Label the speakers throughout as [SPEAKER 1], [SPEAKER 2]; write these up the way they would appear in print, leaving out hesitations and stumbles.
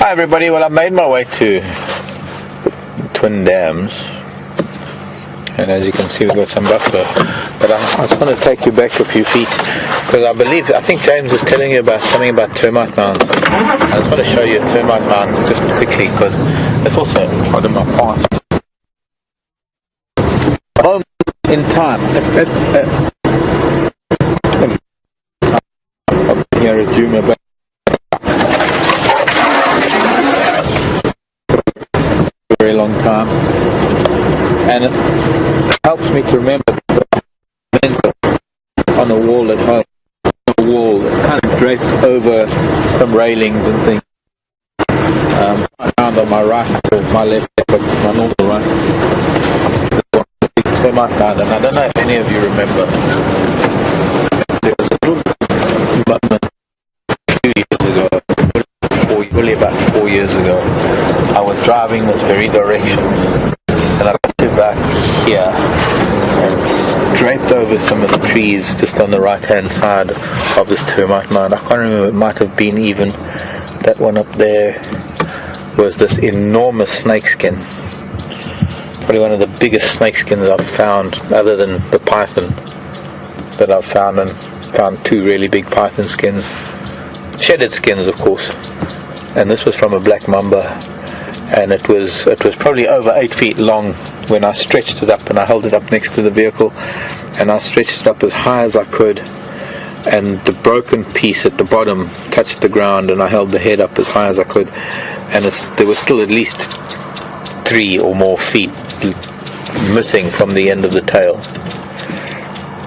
[SPEAKER 1] Hi everybody, well I made my way to Twin Dams, and as you can see we've got some buffalo, but I just want to take you back a few feet because I think James was telling you about something about termite mounds. I just want to show you a termite mound just quickly because it's also part of my past. Home in time. I'm here at Djuma Game very long time, and it helps me to remember on a wall at home. A wall that's kind of draped over some railings and things. I found on my right, or my left, but my normal right. Termite mound, and I don't know if any of you remember. There was a little moment a few years ago, really about 4 years ago. I was driving this very direction, and I got to back here and draped over some of the trees just on the right hand side of this termite mound. I can't remember, it might have been even that one up there was this enormous snakeskin. Probably one of the biggest snakeskins I've found, other than the python that I've found, and found two really big python skins, shedded skins of course. And this was from a black mamba, and it was probably over 8 feet long when I stretched it up, and I held it up next to the vehicle, and I stretched it up as high as I could, and the broken piece at the bottom touched the ground, and I held the head up as high as I could, and there was still at least 3 or more feet missing from the end of the tail.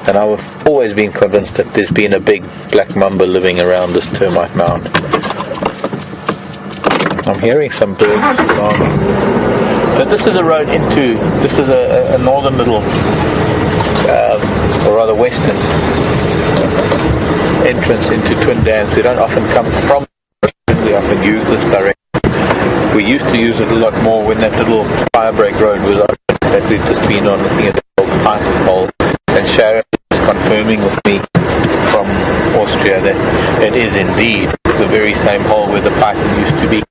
[SPEAKER 1] And I've always been convinced that there's been a big black mamba living around this termite mound. I'm hearing some birds alarming. But this is a road into, this is a northern little, or rather western entrance into Twin Dams. We don't often come from, we often use this direction. We used to use it a lot more when that little firebreak road was open that we've just been on, looking at the old python hole. And Sharon is confirming with me from Austria that it is indeed the very same hole where the python used to be.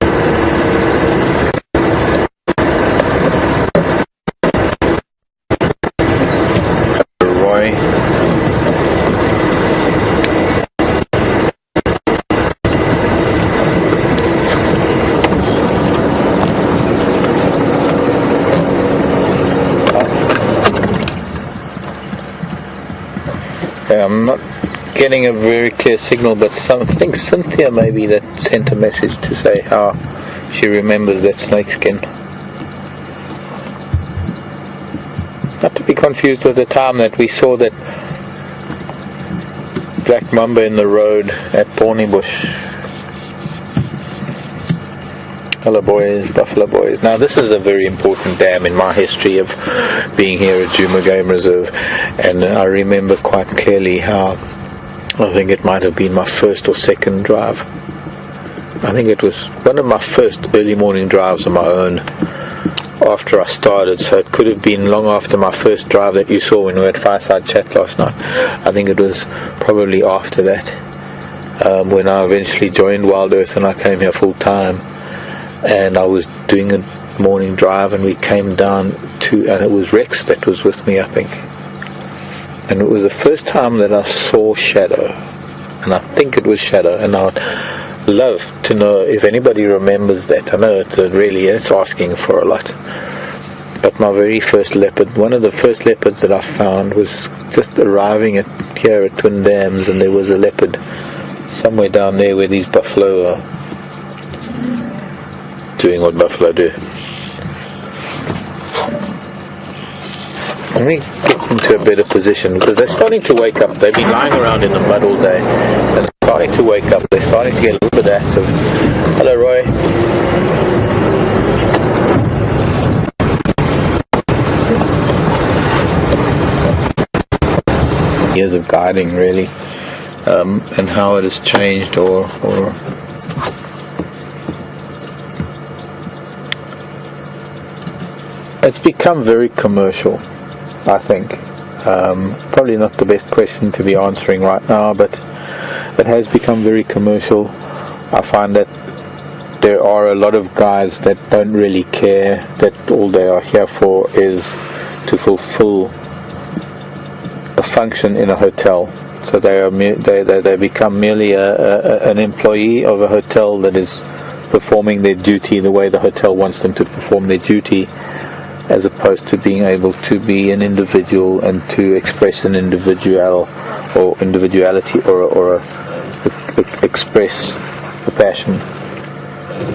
[SPEAKER 1] I'm not getting a very clear signal, but I think Cynthia maybe that sent a message to say how she remembers that snakeskin. Not to be confused with the time that we saw that black mamba in the road at Bush. Hello boys, Buffalo boys. Now this is a very important dam in my history of being here at Djuma Game Reserve, and I remember quite clearly how I think it might have been my first or second drive. I think it was one of my first early morning drives on my own after I started, so it could have been long after my first drive that you saw when we had Fireside Chat last night. I think it was probably after that, when I eventually joined Wild Earth and I came here full time. And I was doing a morning drive, and we came down to, and it was Rex that was with me, I think. And it was the first time that I saw shadow, and I think it was shadow, and I'd love to know if anybody remembers that. I know it's asking for a lot. But my very first leopard, one of the first leopards that I found, was just arriving here at Twin Dams, and there was a leopard somewhere down there where these buffalo are doing what buffalo do. Let me get into a better position because they're starting to wake up. They've been lying around in the mud all day and they're starting to wake up. They're starting to get a little bit active. Hello Roy. Years of guiding really, and how it has changed or it's become very commercial, I think. Probably not the best question to be answering right now, but it has become very commercial. I find that there are a lot of guys that don't really care, that all they are here for is to fulfill a function in a hotel. So they become merely an employee of a hotel that is performing their duty the way the hotel wants them to perform their duty, as opposed to being able to be an individual and to express an individuality or express a passion.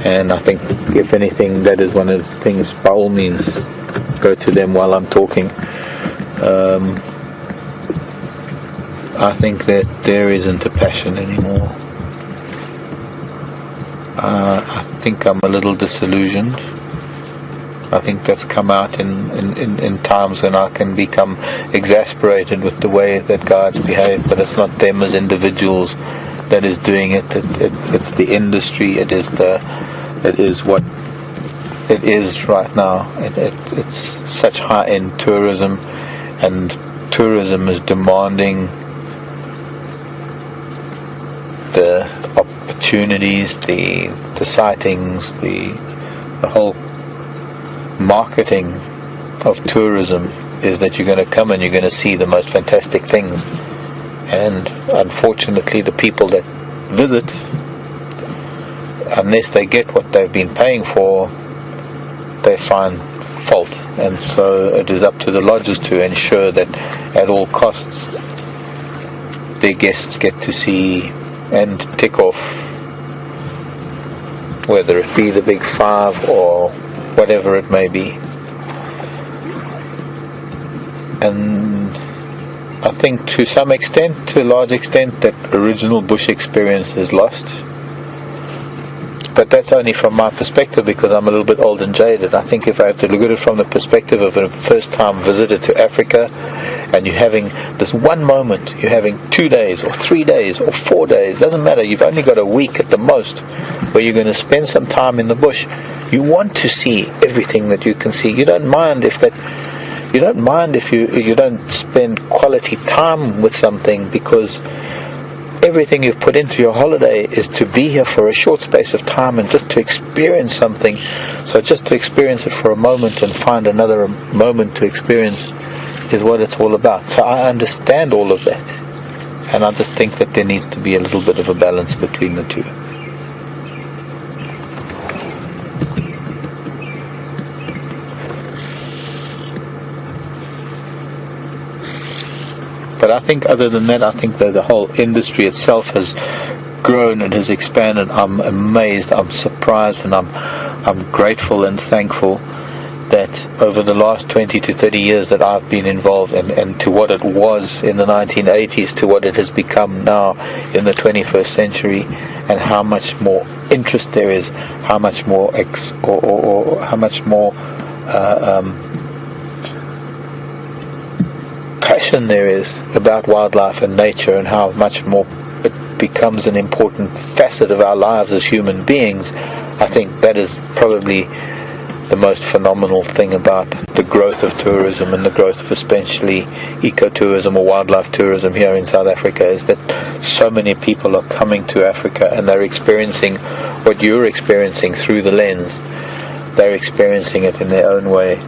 [SPEAKER 1] And I think, if anything, that is one of the things. By all means, go to them while I'm talking. I think that there isn't a passion anymore. I think I'm a little disillusioned. I think that's come out in times when I can become exasperated with the way that guides behave, but it's not them as individuals that is doing it. It's the industry. It is what it is right now. It's such high-end tourism, and tourism is demanding the opportunities, the sightings, the whole marketing of tourism is that you're going to come and you're going to see the most fantastic things. And unfortunately, the people that visit, unless they get what they've been paying for, they find fault. And so it is up to the lodges to ensure that at all costs their guests get to see and tick off, whether it be the big five or whatever it may be. And I think to some extent, to a large extent, that original bush experience is lost. But that's only from my perspective, because I'm a little bit old and jaded. I think if I have to look at it from the perspective of a first-time visitor to Africa, and you're having this one moment, you're having 2 days or 3 days or 4 days, doesn't matter, you've only got a week at the most, where you're going to spend some time in the bush. You want to see everything that you can see. You don't mind if you don't spend quality time with something, because everything you've put into your holiday is to be here for a short space of time and just to experience something. So just to experience it for a moment and find another moment to experience is what it's all about. So I understand all of that, and I just think that there needs to be a little bit of a balance between the two. But I think other than that, I think that the whole industry itself has grown and has expanded. I'm amazed, I'm surprised, and I'm grateful and thankful that over the last 20 to 30 years that I've been involved, and to what it was in the 1980s to what it has become now in the 21st century, and how much more interest there is, how much more passion there is about wildlife and nature, and how much more it becomes an important facet of our lives as human beings. I think that is probably the most phenomenal thing about the growth of tourism, and the growth of especially ecotourism or wildlife tourism here in South Africa, is that so many people are coming to Africa and they're experiencing what you're experiencing through the lens. They're experiencing it in their own way.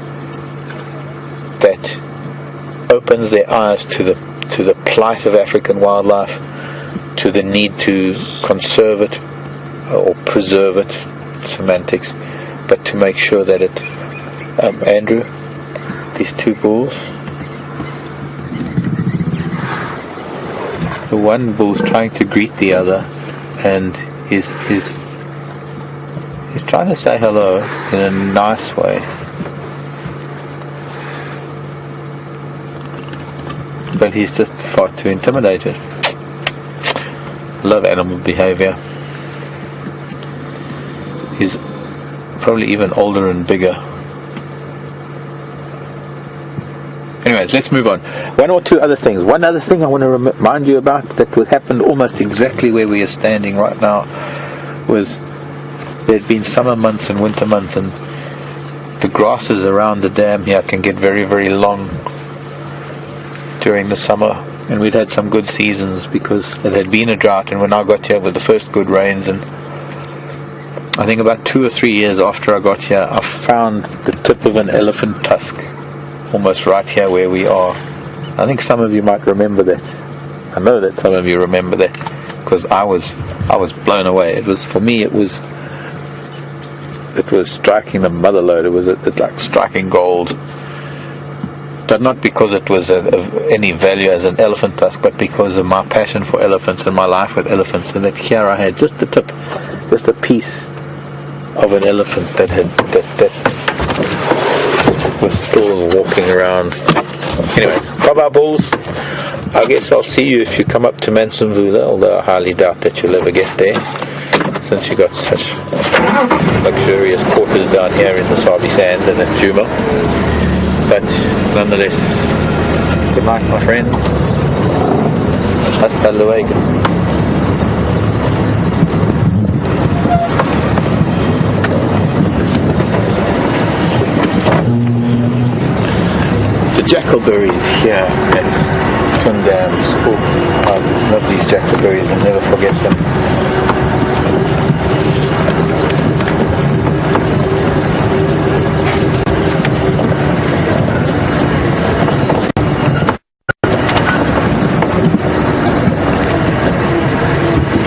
[SPEAKER 1] That opens their eyes to the plight of African wildlife, to the need to conserve it or preserve it, semantics, but to make sure that it, Andrew, these two bulls, the one bull's trying to greet the other, and he's trying to say hello in a nice way. But he's just far too intimidated. Love animal behavior. He's probably even older and bigger. Anyways, let's move on. One or two other things. One other thing I want to remind you about that happened almost exactly where we are standing right now was there had been summer months and winter months, and the grasses around the dam here can get very, very long during the summer, and we'd had some good seasons because it had been a drought, and when I got here with the first good rains, and I think about 2 or 3 years after I got here, I found the tip of an elephant tusk almost right here where we are. I think some of you might remember that. I know that some of you remember that, because I was blown away. It was, for me, it was striking the mother lode. It's like striking gold, but not because it was of any value as an elephant tusk, but because of my passion for elephants and my life with elephants. And that here I had just the tip, just a piece of an elephant that was still walking around. Anyways, Baba Bulls, I guess I'll see you if you come up to Mansonvula, although I highly doubt that you'll ever get there, since you got such luxurious quarters down here in the Sabi Sand and at Djuma. But nonetheless, good night, my friends. Hasta luego. The jackalberries here at Twin Dams. Oh, I love these jackalberries, I'll never forget them.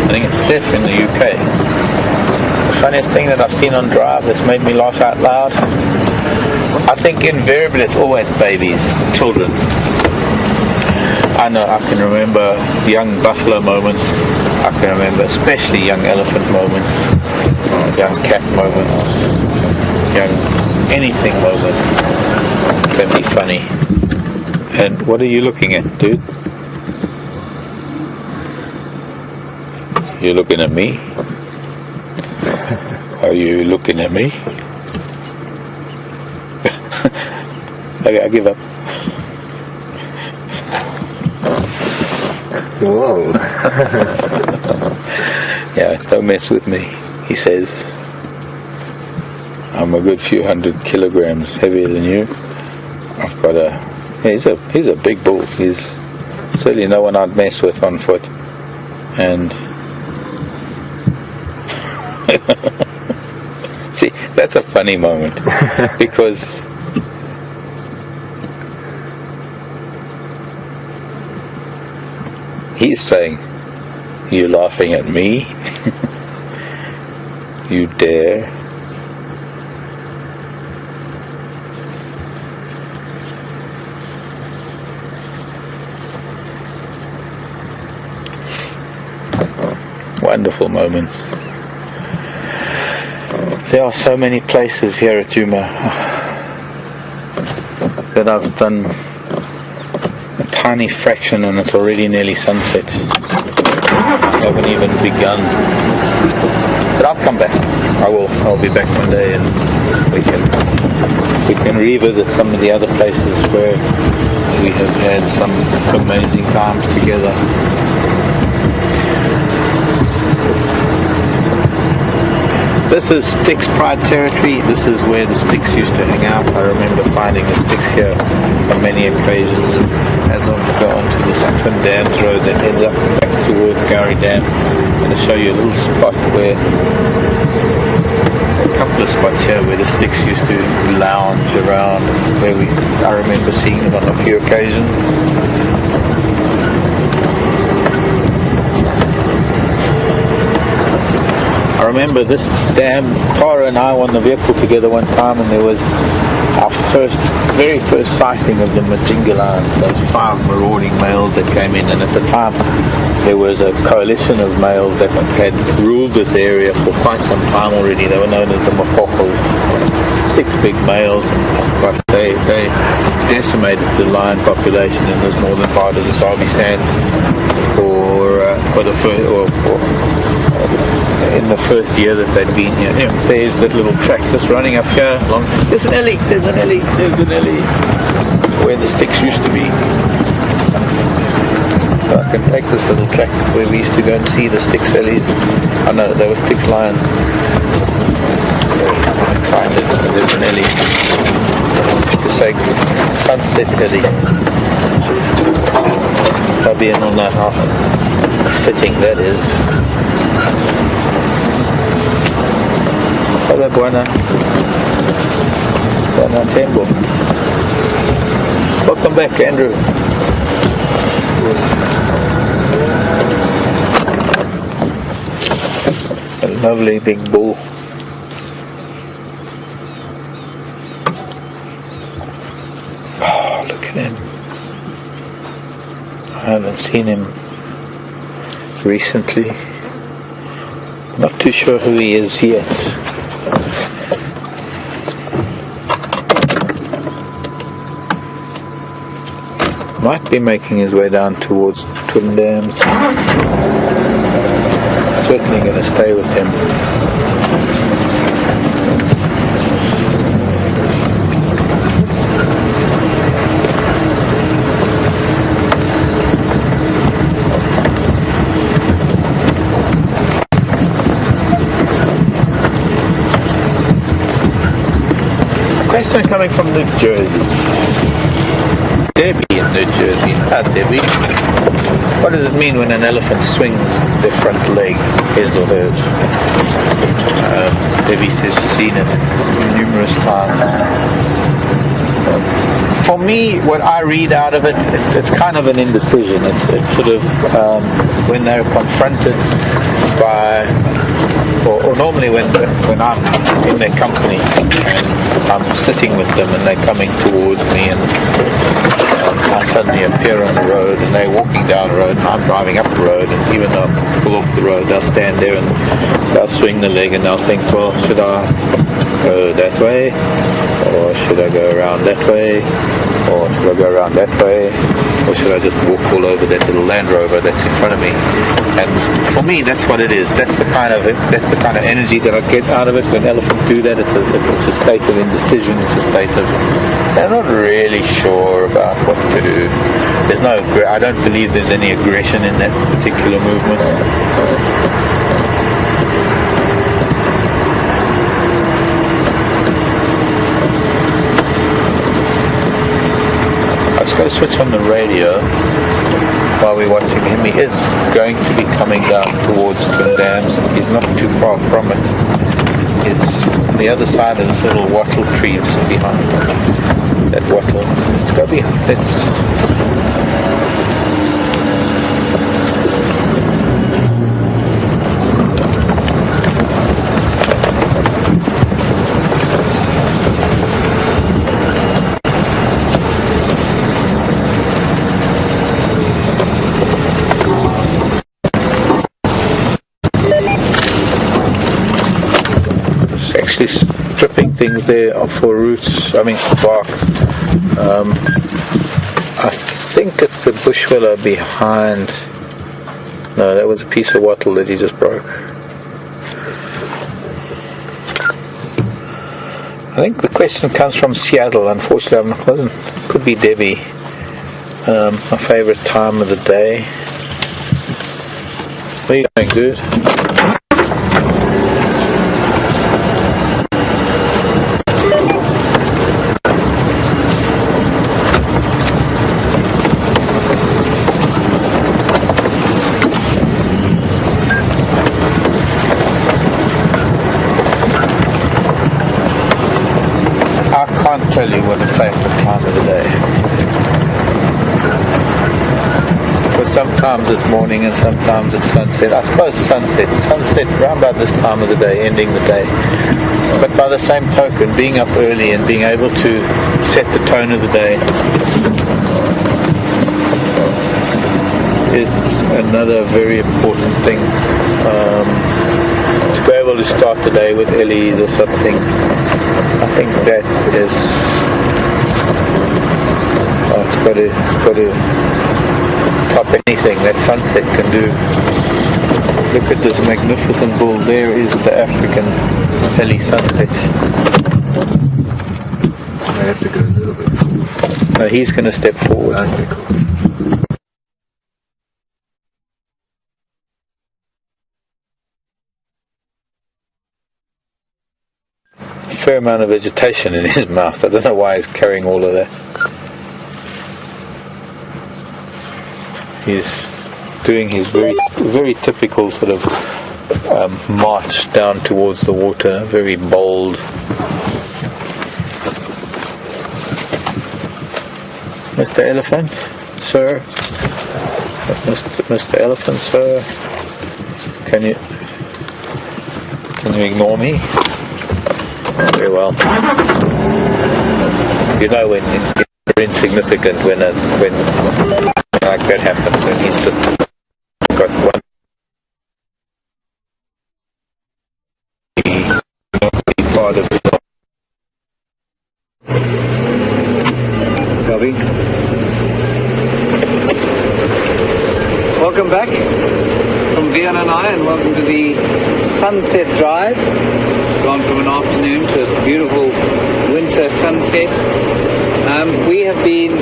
[SPEAKER 1] I think it's stiff in the UK. The funniest thing that I've seen on Drive that's made me laugh out loud, I think invariably it's always babies, children. I know I can remember young buffalo moments, I can remember especially young elephant moments, young cat moments, young anything moment can be funny. And what are you looking at, dude? You're looking at me? Are you looking at me? Okay, I give up.
[SPEAKER 2] Whoa.
[SPEAKER 1] Yeah, don't mess with me, he says. I'm a good few 100 kilograms heavier than you. I've got he's a big bull. He's certainly no one I'd mess with on foot. And see, that's a funny moment, because he's saying, "You laughing at me? You dare?" Wonderful moments. There are so many places here at Djuma that I've done a tiny fraction, and it's already nearly sunset. I haven't even begun. But I'll come back. I'll be back one day, and we can revisit some of the other places where we have had some amazing times together. This is Styx Pride territory. This is where the Styx used to hang out. I remember finding the Styx here on many occasions. And as I go onto this Twin Dams road that heads up back towards Gowrie Dam, I'm going to show you a little spot where, a couple of spots here where the Styx used to lounge around, where I remember seeing them on a few occasions. I remember this dam, Tara and I were on the vehicle together one time, and there was our very first sighting of the Majingilans, those 5 marauding males that came in. And at the time there was a coalition of males that had ruled this area for quite some time already. They were known as the Mapochos. 6 big males, but they decimated the lion population in this northern part of the Sabi Sand for the first, in the first year that they'd been here. Anyway, there's that little track just running up here. There's an alley where the Styx used to be. So I can take this little track where we used to go and see the Styx alleys. I know they were Styx lions. Find it. There's an alley. To say Sunset Alley. Probably on that half fitting that is. Ora buona. Buona tempo. Welcome back, Andrew. A lovely big bull. Oh, look at him. I haven't seen him recently. Not too sure who he is yet. Might be making his way down towards Twin Dams. Certainly going to stay with him. Question coming from New Jersey. Debbie in New Jersey. Hi Debbie. What does it mean when an elephant swings their front leg, his or hers? Debbie says she's seen it numerous times. For me, what I read out of it, it's kind of an indecision. It's sort of when they're confronted by, or normally when I'm in their company and I'm sitting with them and they're coming towards me and I suddenly appear on the road and they're walking down the road and I'm driving up the road, and even though I'm pull off the road, they'll stand there and they'll swing the leg and they'll think, well, should I go that way, or should I go around that way, or should I go around that way, or should I just walk all over that little Land Rover that's in front of me? And for me, that's what it is. That's the kind of energy that I get out of it when elephants do that. It's a state of indecision. It's a state of they're not really sure about what to do. I don't believe there's any aggression in that particular movement. I just got to switch on the radio while we're watching him. He is going to be coming down towards Twin Dams. He's not too far from it. He's on the other side of this little wattle tree just behind that wattle. It's got to be. Stripping things there for roots, for bark. I think it's the bush willow behind. No, that was a piece of wattle that he just broke. I think the question comes from Seattle. Unfortunately, could be Debbie. My favorite time of the day. Where are you going, dude? I can't tell you what a favorite time of the day. Because sometimes it's morning and sometimes it's sunset. I suppose sunset around about this time of the day, ending the day. But by the same token, being up early and being able to set the tone of the day is another very important thing. To be able to start the day with Ellie's or something, I think that is it's got to top anything that sunset can do. Look at this magnificent bull. There is the African Ellie sunset.
[SPEAKER 2] I have to go a little bit.
[SPEAKER 1] No, he's going to step forward.
[SPEAKER 2] Okay, cool.
[SPEAKER 1] Fair amount of vegetation in his mouth. I don't know why he's carrying all of that. He's doing his very, very typical sort of march down towards the water, very bold. Mr. Elephant, sir? Mr. Elephant, sir? Can you ignore me? Very well. You know when you're insignificant when like that happens, and he's just got one part of it.
[SPEAKER 3] Copy. Welcome back from Vienna and I, and welcome to the Sunset Drive. It's gone from an afternoon to a beautiful winter sunset. We have been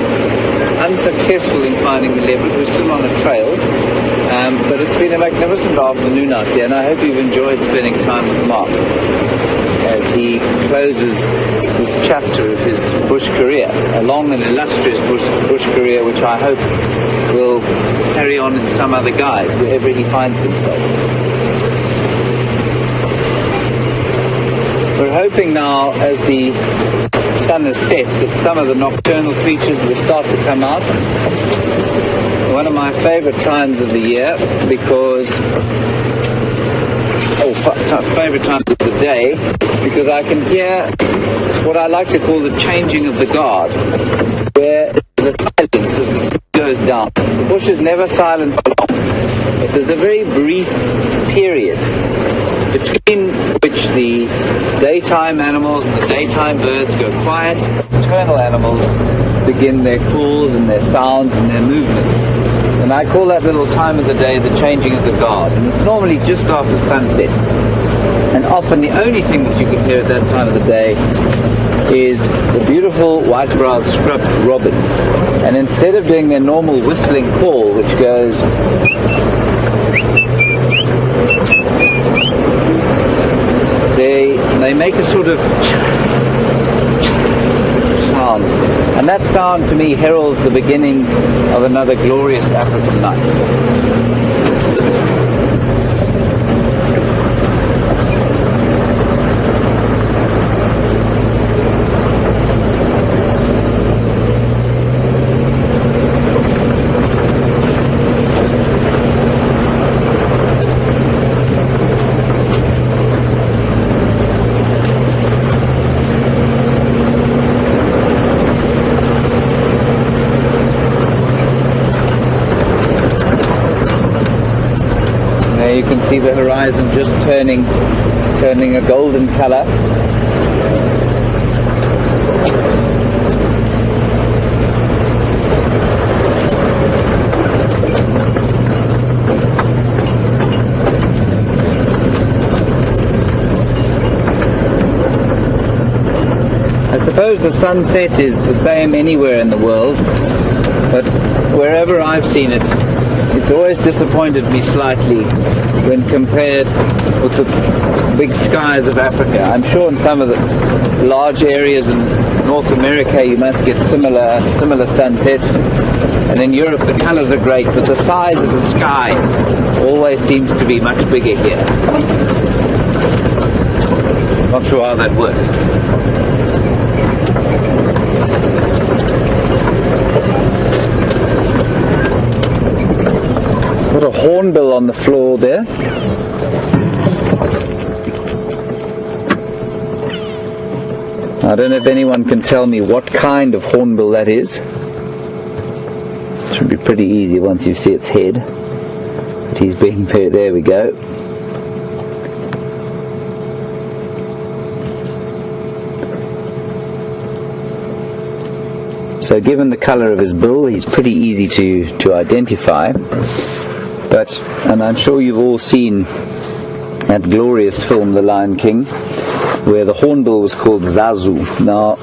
[SPEAKER 3] unsuccessful in finding the leopard. We're still on a trail, but it's been a magnificent afternoon out there, and I hope you've enjoyed spending time with Marc as he closes this chapter of his bush career, a long and illustrious bush career, which I hope will carry on in some other guise wherever he finds himself. We're hoping now, as the sun has set, that some of the nocturnal creatures will start to come out. One of my favorite times of the year, favorite times of the day, because I can hear what I like to call the changing of the guard, where there's a silence as the sun goes down. The bush is never silent for long, but there's a very brief period between which the daytime animals and the daytime birds go quiet, nocturnal animals begin their calls and their sounds and their movements. And I call that little time of the day the changing of the guard. And it's normally just after sunset. And often the only thing that you can hear at that time of the day is the beautiful white-browed scrub robin. And instead of doing their normal whistling call, which goes they make a sort of sound, and that sound to me heralds the beginning of another glorious African night. You can see the horizon just turning a golden color. I suppose the sunset is the same anywhere in the world, but wherever I've seen it, it's always disappointed me slightly when compared with the big skies of Africa. I'm sure in some of the large areas in North America you must get similar sunsets, and in Europe the colors are great, but the size of the sky always seems to be much bigger here. Not sure how that works. Got a hornbill on the floor there. I don't know if anyone can tell me what kind of hornbill that is. It should be pretty easy once you see its head. But he's being very, there we go. So given the colour of his bill, he's pretty easy to identify. But, and I'm sure you've all seen that glorious film, The Lion King, where the hornbill was called Zazu. Now,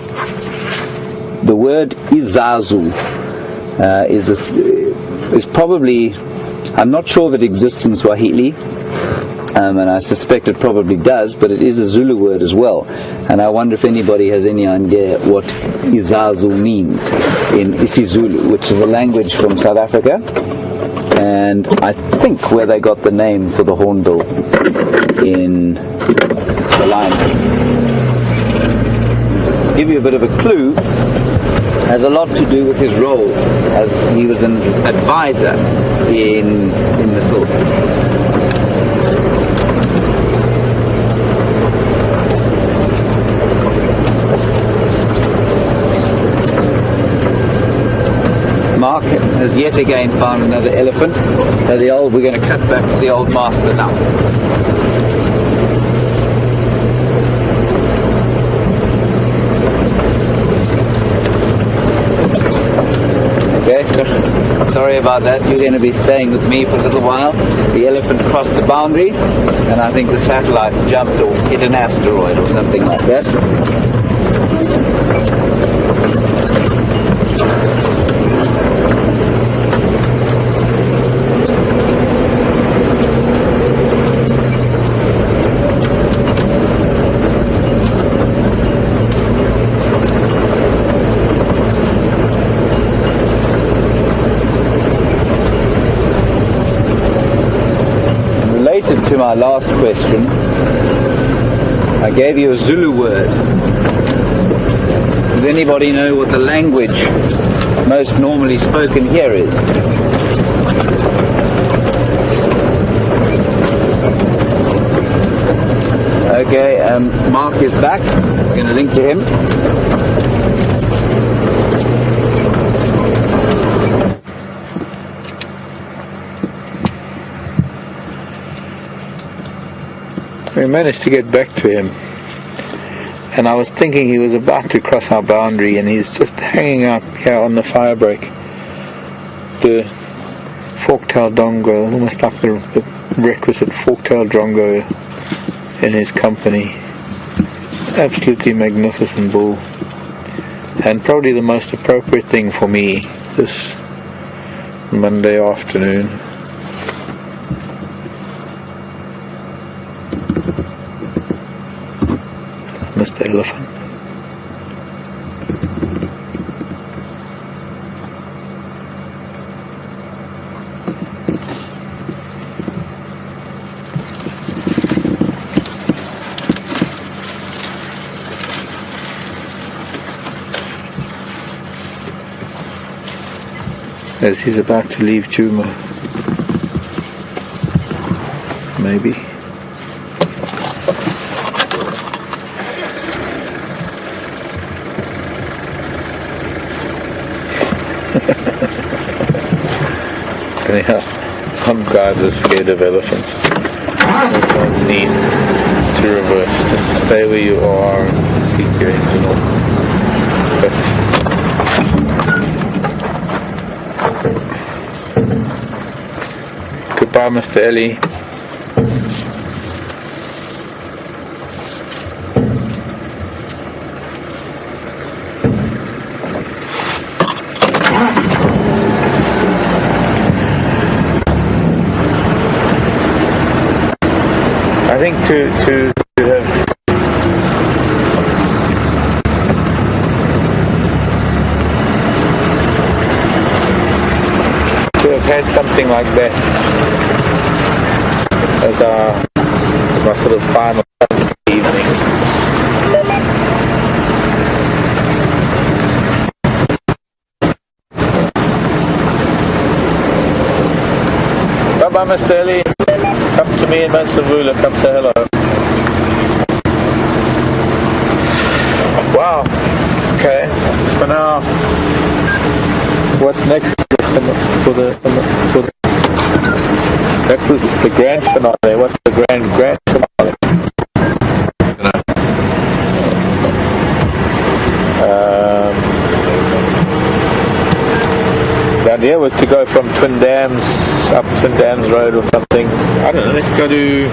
[SPEAKER 3] the word Izazu is probably, I'm not sure if it exists in Swahili, and I suspect it probably does, but it is a Zulu word as well. And I wonder if anybody has any idea what Izazu means in isiZulu, which is a language from South Africa. And I think where they got the name for the hornbill in the Lion King. Give you a bit of a clue, has a lot to do with his role as he was an advisor in the film. Marc has yet again found another elephant. So we're going to cut back to the old master now. Okay, sorry about that. You're going to be staying with me for a little while. The elephant crossed the boundary, and I think the satellites jumped or hit an asteroid or something like that. To my last question, I gave you a Zulu word. Does anybody know what the language most normally spoken here is? Okay, Marc is back. We're going to link to him.
[SPEAKER 1] We managed to get back to him, and I was thinking he was about to cross our boundary, and he's just hanging out here on the fire break. The fork-tailed drongo, almost like the requisite fork-tailed drongo in his company. Absolutely magnificent bull, and probably the most appropriate thing for me this Monday afternoon. Mr. Elephant. As he's about to leave Djuma, maybe. Anyhow, some guys are scared of elephants. There's no need to reverse. Just stay where you are and seek your engine off. Goodbye, Mr. Ellie. I think to have had something like that as my sort of final evening. Bye bye, Mr. Ellie. Come to me in Mansavula, come say hello. Wow. Okay. For now, what's next for the that was the grand finale. What's the grand finale? The idea was to go from Twin Dams up Twin Dams Road or something. I don't know. Let's go to.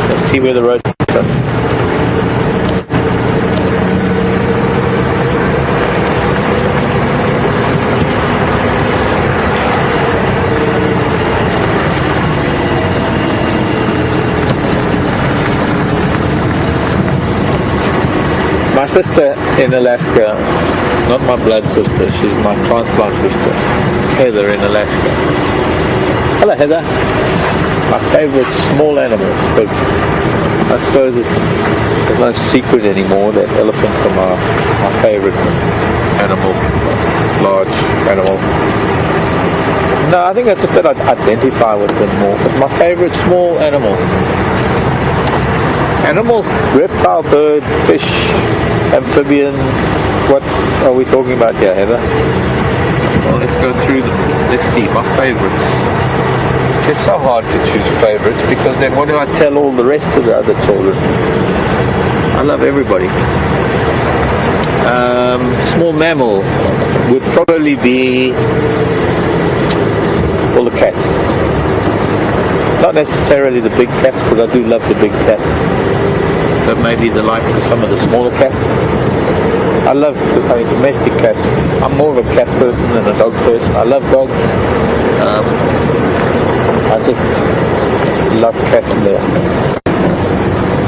[SPEAKER 1] Let's see where the road takes us. My sister in Alaska, not my blood sister, she's my transplant sister. Heather in Alaska. Hello, Heather. My favorite small animal, because I suppose there's no secret anymore that elephants are my favorite animal, large animal. No, I think that's just that I identify with them more. But my favorite small animal, reptile, bird, fish, amphibian. What are we talking about here, Heather? Well, let's go through them. Let's see, my favorites. It's so hard to choose favorites because then what do I tell all the rest of the other children? I love everybody. Small mammal would probably be all the cats. Not necessarily the big cats, because I do love the big cats, but maybe the likes of some of the smaller cats. I love domestic cats. I'm more of a cat person than a dog person. I love dogs. I just love cats more.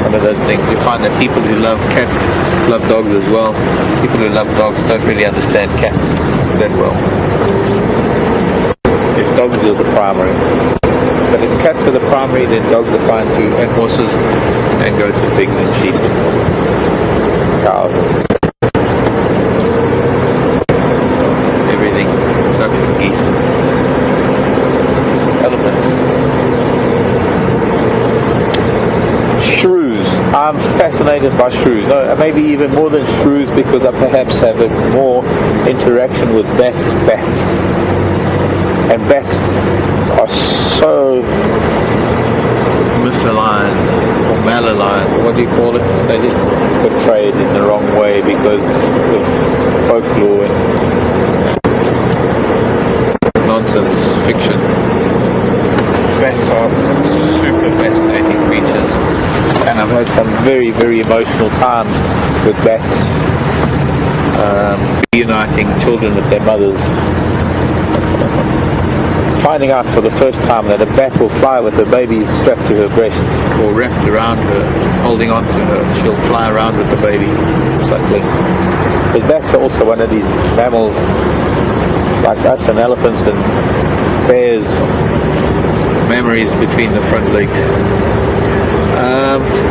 [SPEAKER 1] One of those things. You find that people who love cats love dogs as well. People who love dogs don't really understand cats that well. If dogs are the primary. But if cats are the primary, then dogs are fine too. And horses, and goats and pigs and sheep and cows. Everything. Ducks and geese. Elephants. Shrews. I'm fascinated by shrews. No, maybe even more than shrews, because I perhaps have a more interaction with bats. And bats are so misaligned or malaligned. What do you call it? They're just portrayed in the wrong way because of folklore and nonsense fiction. Bats are super fascinating creatures, and I've had some very, very emotional times with bats, reuniting children with their mothers. Finding out for the first time that a bat will fly with her baby strapped to her breast or wrapped around her, holding on to her. She'll fly around with the baby, suckling. But bats are also one of these mammals, like us and elephants and bears, memories between the front legs.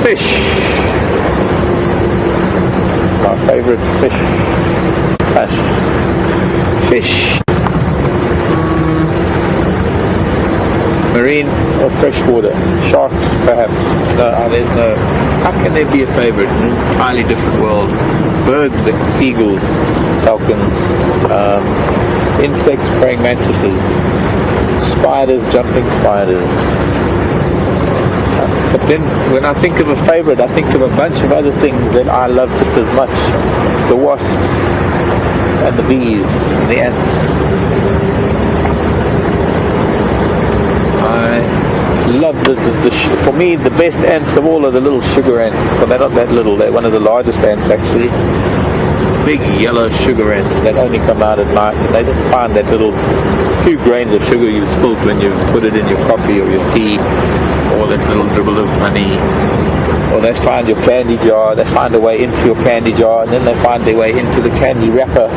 [SPEAKER 1] Fish. My favorite fish. Fish. Marine or freshwater? Sharks, perhaps. No, there's no. How can there be a favorite in an entirely different world? Birds, the eagles, falcons, insects, praying mantises, spiders, jumping spiders. But then, when I think of a favorite, I think of a bunch of other things that I love just as much: the wasps, and the bees, and the ants. Love for me the best ants of all are the little sugar ants. Well, they're not that little, they're one of the largest ants actually. Big yellow sugar ants that only come out at night, and they just find that little few grains of sugar you've spilled when you put it in your coffee or your tea, or that little dribble of honey, or they find your candy jar, they find a way into your candy jar, and then they find their way into the candy wrapper,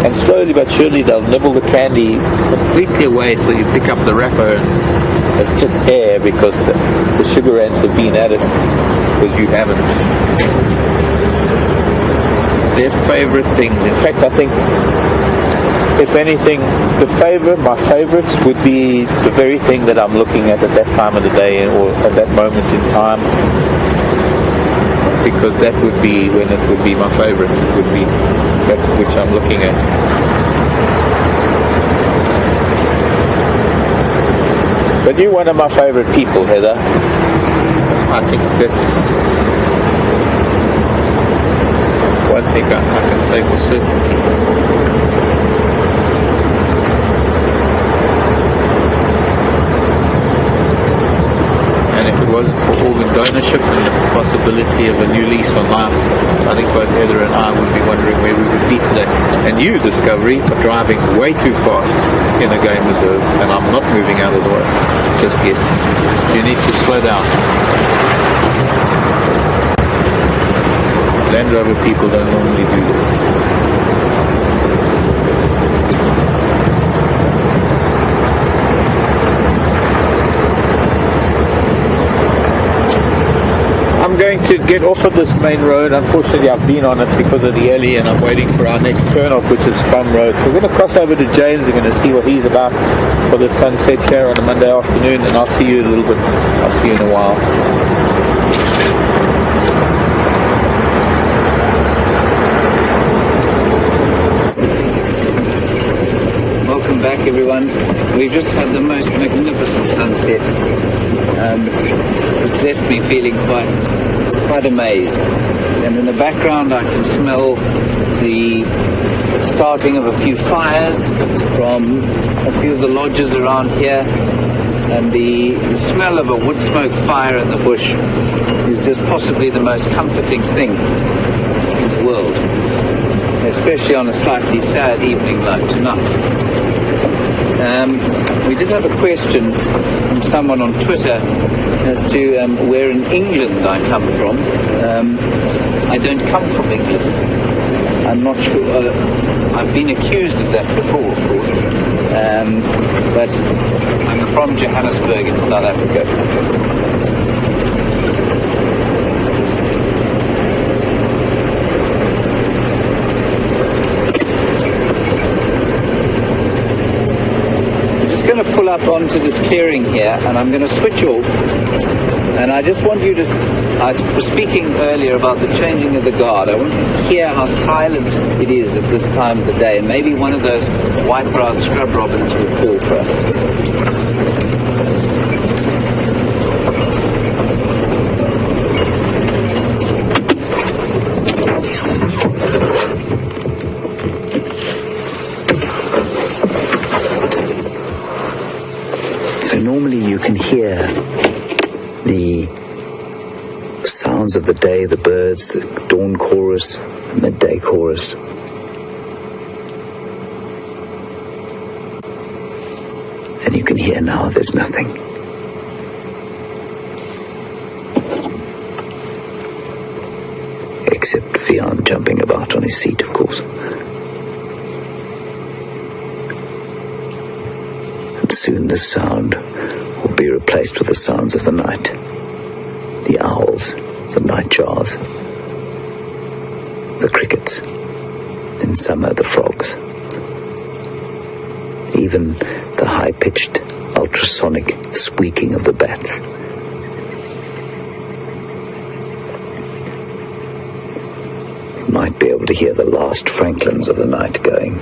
[SPEAKER 1] and slowly but surely they'll nibble the candy completely away, so you pick up the wrapper and it's just air because the sugar ants have been at it because you haven't. Their favorite things. In fact, I think, if anything, my favorites would be the very thing that I'm looking at that time of the day or at that moment in time, because that would be when it would be my favorite. It would be that which I'm looking at. But you're one of my favorite people, Heather. I think that's one thing I can say for certainty. And if it wasn't for organ donorship and the possibility of a new lease on life, I think both Heather and I would be wondering where we would be today. And you, Discovery, are driving way too fast in a game reserve, and I'm not moving out of the way just yet. You need to slow down. Land Rover people don't normally do that. to get off of this main road. Unfortunately, I've been on it because of the alley, and I'm waiting for our next turn-off, which is Spum Road. So we're going to cross over to James. We're going to see what he's about for the sunset here on a Monday afternoon, and I'll see you in a little bit. I'll see you in a while.
[SPEAKER 3] Welcome back, everyone. We've just had the most magnificent sunset. It's left me feeling quite amazed. And in the background I can smell the starting of a few fires from a few of the lodges around here, and the smell of a wood smoke fire in the bush is just possibly the most comforting thing in the world, especially on a slightly sad evening like tonight. We did have a question from someone on Twitter as to where in England I come from. I don't come from England. I'm not sure. I've been accused of that before, of course. But I'm from Johannesburg in South Africa. I'm going to pull up onto this clearing here, and I'm going to switch off, and I just want you to, I was speaking earlier about the changing of the guard. I want you to hear how silent it is at this time of the day, and maybe one of those white-browed scrub robins will call for us.
[SPEAKER 4] Normally you can hear the sounds of the day, the birds, the dawn chorus, the midday chorus. And you can hear now there's nothing. Except Vian jumping about on his seat, of course. And soon the sound will be replaced with the sounds of the night. The owls, the nightjars, the crickets, in summer the frogs, even the high-pitched ultrasonic squeaking of the bats. You might be able to hear the last Franklins of the night going.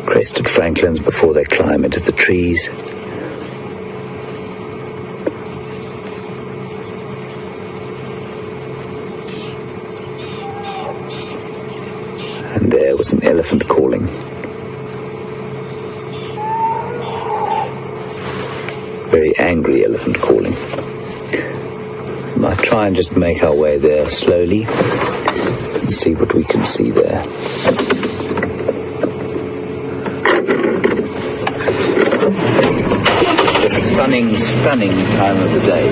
[SPEAKER 4] Crested Franklins before they climb into the trees. And there was an elephant calling. Very angry elephant calling. We might try and just make our way there slowly and see what we can see there. Stunning time of the day.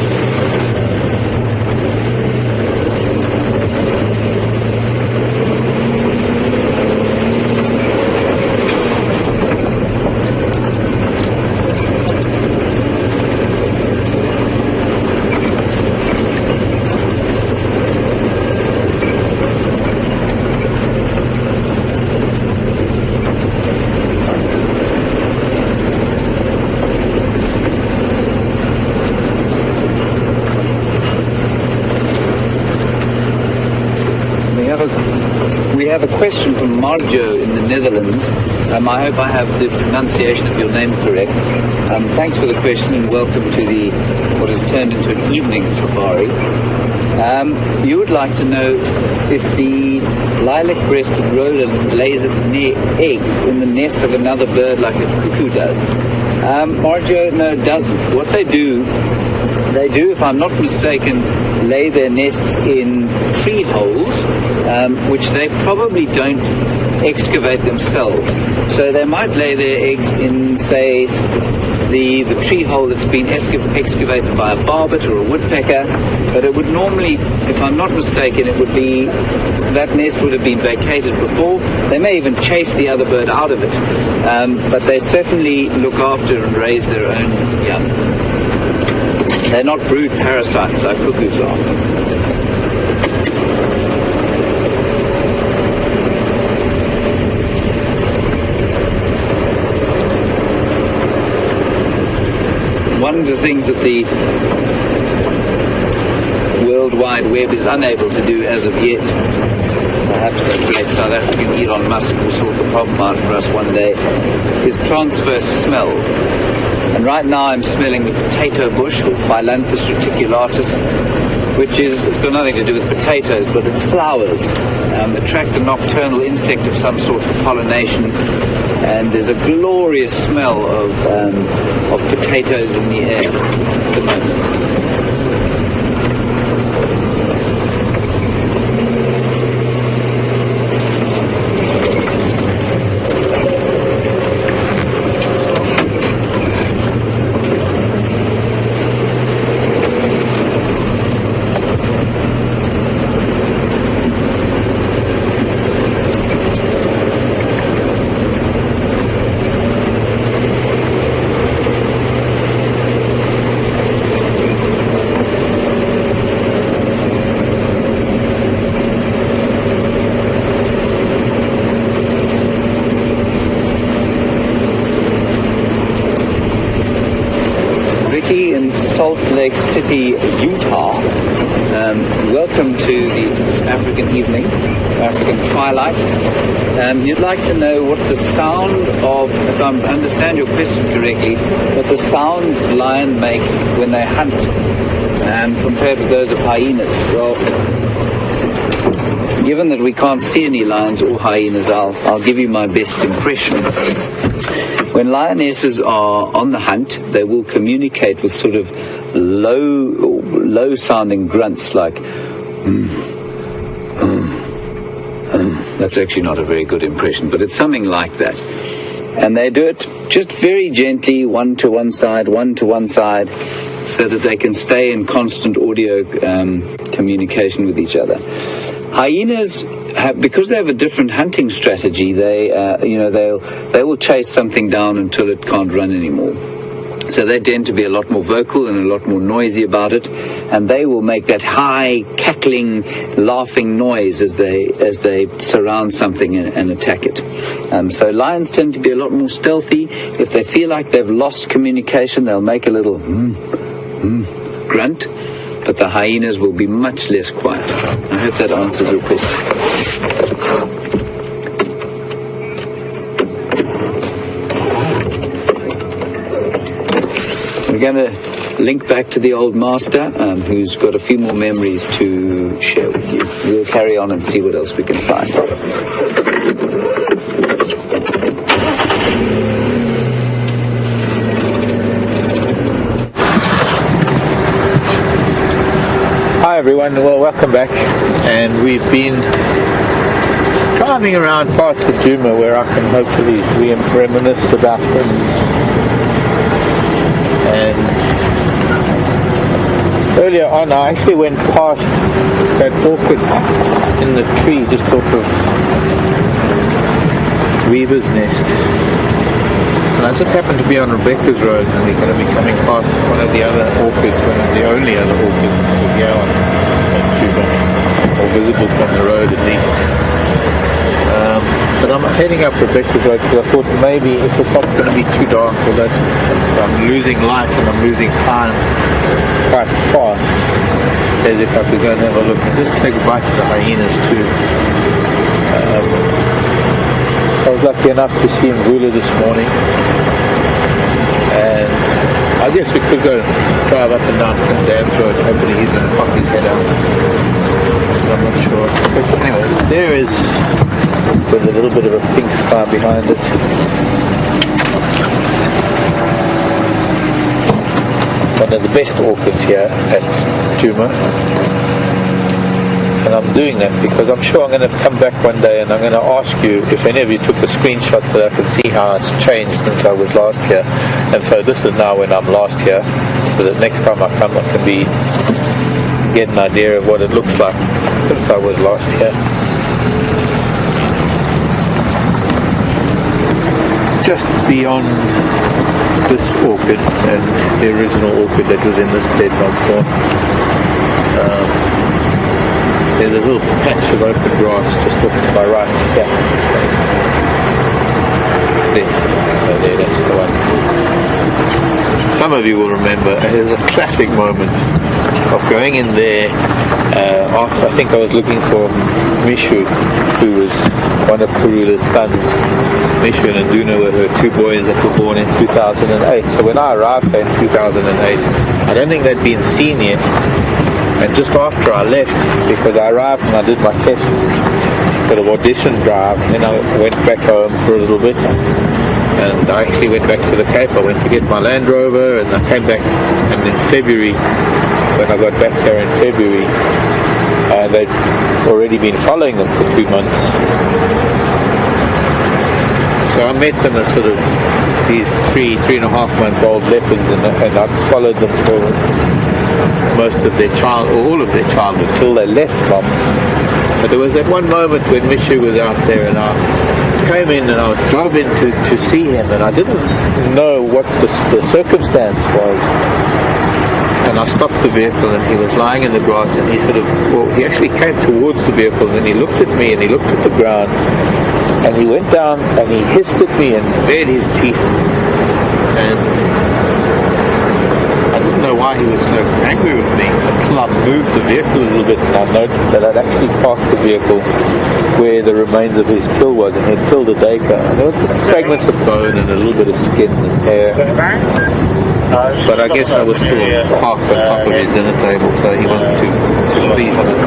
[SPEAKER 4] We have a question from Marc in the Netherlands. I hope I have the pronunciation of your name correct. Thanks for the question and welcome to what has turned into an evening safari. You would like to know if the lilac-breasted roland lays its eggs in the nest of another bird like a cuckoo does. Marjo, no, it doesn't. What they do, if I'm not mistaken, lay their nests in tree holes, which they probably don't excavate themselves. So they might lay their eggs in, say, the tree hole that's been excavated by a barbet or a woodpecker, but it would normally, if I'm not mistaken, that nest would have been vacated before. They may even chase the other bird out of it, but they certainly look after and raise their own young.
[SPEAKER 3] They're not brood parasites like cuckoos are. One of the things that the World Wide Web is unable to do as of yet, perhaps the great South African Elon Musk will sort the problem out for us one day, is transverse smell. And right now I'm smelling the potato bush, or Phyllanthus reticulatus, which it's got nothing to do with potatoes, but it's flowers. Attract a nocturnal insect of some sort for pollination, and there's a glorious smell of potatoes in the air at the moment. Salt Lake City, Utah. Welcome to the African evening, African twilight. You'd like to know what the sound of, if I understand your question correctly, what the sounds lions make when they hunt compared with those of hyenas. Well, given that we can't see any lions or hyenas, I'll give you my best impression. When lionesses are on the hunt, they will communicate with sort of low-sounding grunts like That's actually not a very good impression, but it's something like that. And they do it just very gently, one to one side, so that they can stay in constant audio communication with each other. Hyenas, because they have a different hunting strategy, they will chase something down until it can't run anymore. So they tend to be a lot more vocal and a lot more noisy about it, and they will make that high, cackling, laughing noise as they surround something and attack it. So lions tend to be a lot more stealthy. If they feel like they've lost communication, they'll make a little grunt, but the hyenas will be much less quiet. I hope that answers your question. We're going to link back to the old master, who's got a few more memories to share with you. We'll carry on and see what else we can find.
[SPEAKER 1] Hi everyone, well, welcome back. And we've been driving around parts of Djuma where I can hopefully reminisce about things. And earlier on, I actually went past that orchid in the tree just off of Weaver's Nest. And I just happened to be on Rebecca's Road, and we're going to be coming past one of the other orchids, one of the only other orchids here on Djuma, or visible from the road at least. But I'm heading up Rebecca's Road because I thought maybe if it's not going to be too dark, well, I'm losing light and I'm losing time quite fast, as if I could go and have a look and just say goodbye to the hyenas too. I was lucky enough to see Mvula this morning, and I guess we could go drive up and down the Dams Road. Hopefully he's going to pop his head out. I'm not sure. But anyways, there is, with a little bit of a pink sky behind it, one of the best orchids here at Djuma. And I'm doing that because I'm sure I'm going to come back one day and I'm going to ask you if any of you took the screenshots so that I can see how it's changed since I was last here. And so this is now when I'm last here, so that next time I come I can get an idea of what it looks like since I was last here. just beyond this orchid and the original orchid that was in this dead thorn. There's a little patch of open grass just off to my right here. There, that's the one. Some of you will remember there's a classic moment of going in there after I think I was looking for Mishu, who was one of Kurula's sons. Mishu and Duna were her two boys that were born in 2008. So when I arrived there in 2008, I don't think they'd been seen yet. And just after I left, because I arrived and I did my test sort of audition drive, and then I went back home for a little bit. And I actually went back to the Cape. I went to get my Land Rover, and I came back. And in February, when I got back there in February, they'd already been following them for 2 months. So I met them as sort of these 3.5-month-old leopards, and I'd followed them for most of their all of their childhood till they left Mom. But there was that one moment when Mishu was out there, and I came in and I drove in to see him, and I didn't know what the circumstance was. And I stopped the vehicle, and he was lying in the grass, and he actually came towards the vehicle, and then he looked at me and he looked at the ground, and he went down and he hissed at me and bared his teeth. And I didn't know why he was so angry with me until I moved the vehicle a little bit, and I noticed that I'd actually parked the vehicle where the remains of his kill was, and he'd killed a duiker. And there was fragments of bone and a little bit of skin and hair. But I guess I was still parked on top of his dinner table, so he wasn't too pleased with it.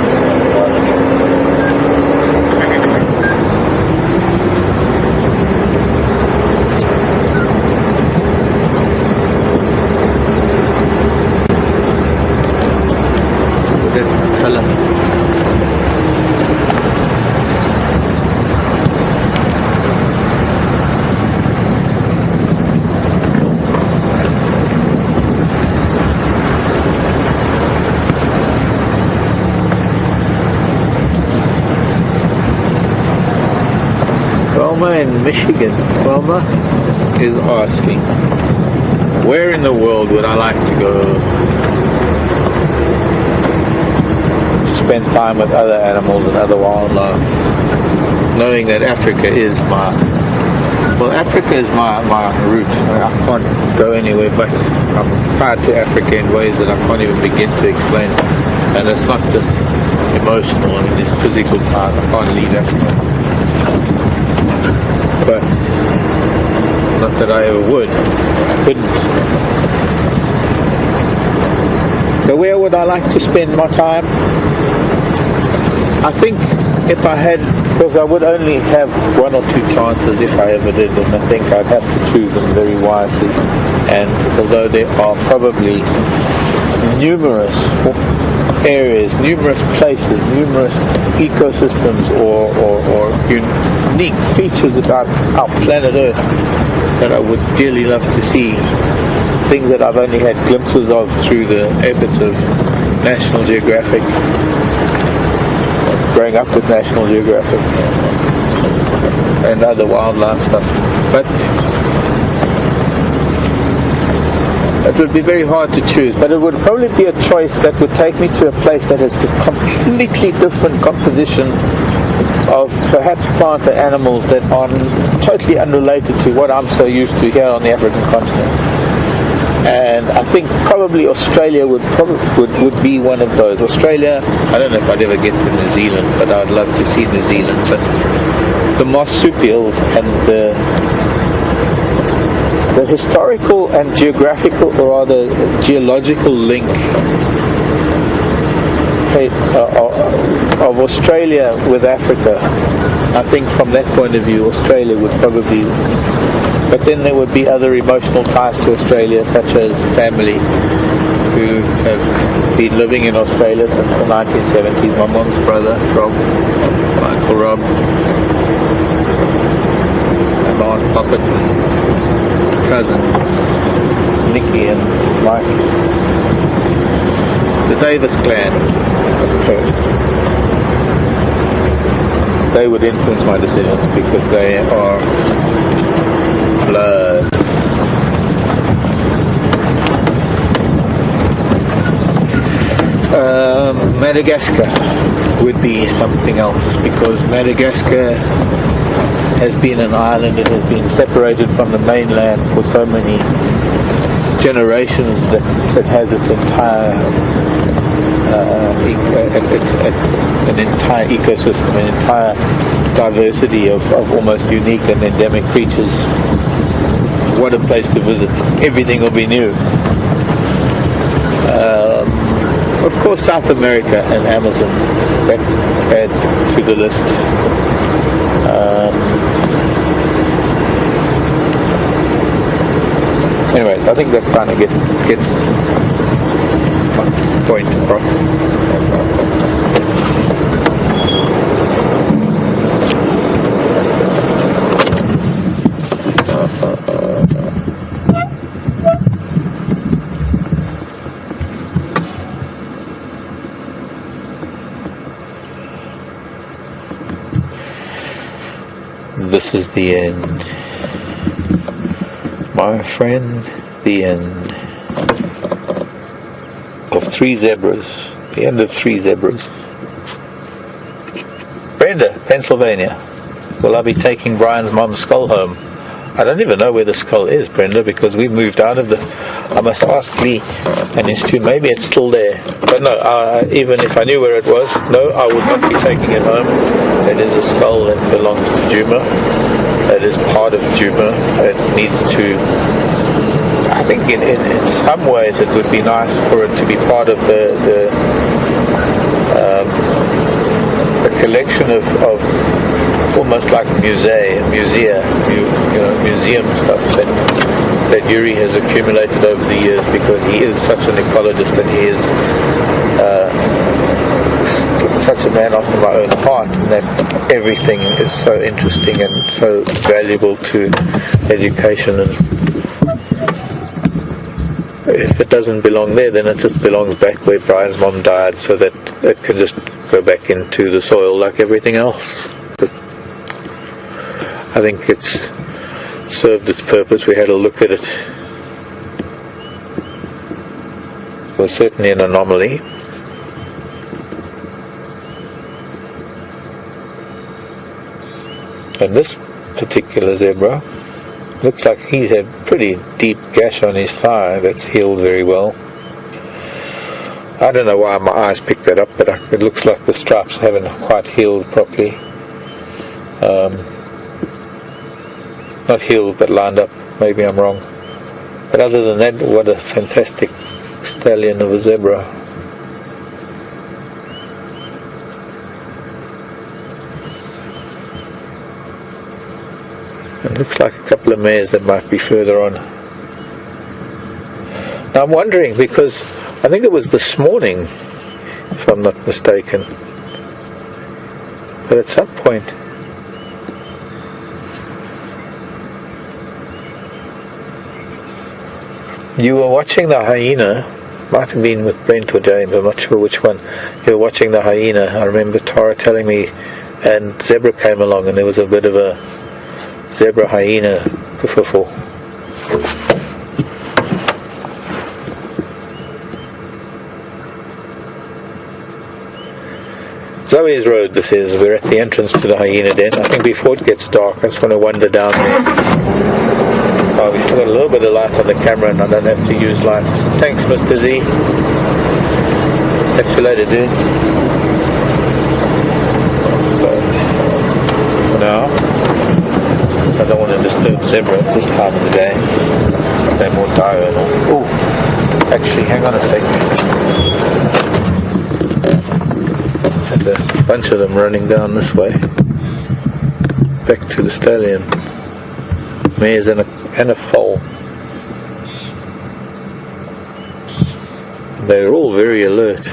[SPEAKER 1] In Michigan, Wilma is asking, where in the world would I like to go to spend time with other animals and other wildlife, knowing that Africa is my root. I can't go anywhere, but I'm tied to Africa in ways that I can't even begin to explain. And it's not just emotional, I mean, it's physical ties. I can't leave Africa. But not that I ever would. I couldn't. So where would I like to spend my time? I think if I had, because I would only have 1 or 2 chances if I ever did, and I think I'd have to choose them very wisely. And although there are probably numerous areas, numerous places, numerous ecosystems or unique features about our planet Earth that I would dearly love to see, things that I've only had glimpses of through the efforts of National Geographic, growing up with National Geographic and other wildlife stuff. But it would be very hard to choose, but it would probably be a choice that would take me to a place that has a completely different composition of perhaps plant or animals that are totally unrelated to what I'm so used to here on the African continent. And I think probably Australia would be one of those. Australia, I don't know if I'd ever get to New Zealand, but I'd love to see New Zealand. But the marsupials and the historical and geographical, or rather geological link of Australia with Africa, I think from that point of view Australia would probably, but then there would be other emotional ties to Australia, such as family who have been living in Australia since the 1970s. My mom's brother Rob, my uncle Rob, and my aunt Poppet, cousins Nicky and Mike, the Davis clan of Perth. They would influence my decision because they are blood Madagascar would be something else, because Madagascar has been an island. It has been separated from the mainland for so many generations that it has its entire an entire ecosystem, an entire diversity of almost unique and endemic creatures. What a place to visit. Everything will be new. Of course, South America and Amazon, that adds to the list. Anyways, I think that kind of gets my point across. This is the end, my friend, the end of 3 zebras, the end of 3 zebras. Brenda, Pennsylvania. Will I be taking Brian's mom's skull home? I don't even know where the skull is, Brenda, because we moved out of the... I must ask Lee and his team. Maybe it's still there. But no, even if I knew where it was, no, I would not be taking it home. It is a skull that belongs to Djuma. It is part of Djuma. It needs to... I think in some ways it would be nice for it to be part of the collection of it's almost like museum stuff that Yuri has accumulated over the years, because he is such an ecologist and he is such a man after my own heart, and that everything is so interesting and so valuable to education. And if it doesn't belong there, then it just belongs back where Brian's mom died, so that it can just go back into the soil like everything else. But I think it's served its purpose. We had a look at it. It was certainly an anomaly. And this particular zebra looks like he's had a pretty deep gash on his thigh that's healed very well. I don't know why my eyes picked that up, but it looks like the stripes haven't quite healed properly. Not healed, but lined up. Maybe I'm wrong. But other than that, what a fantastic stallion of a zebra. It looks like a couple of mares that might be further on. Now I'm wondering, because I think it was this morning, if I'm not mistaken, but at some point you were watching the hyena. Might have been with Brent or James, I'm not sure which one. You were watching the hyena. I remember Tara telling me, and zebra came along, and there was a bit of a zebra hyena kerfuffle. Zoe's Road, this is. We're at the entrance to the hyena den. I think before it gets dark, I just want to wander down there. Oh, we've still got a little bit of light on the camera, and I don't have to use lights. Thanks, Mr. Z. Catch you later, dude. But for now, I don't want to disturb zebra at this time of the day. They're more diurnal. Oh, actually, hang on a second. And a bunch of them running down this way. Back to the stallion. Mares and a foal. They're all very alert.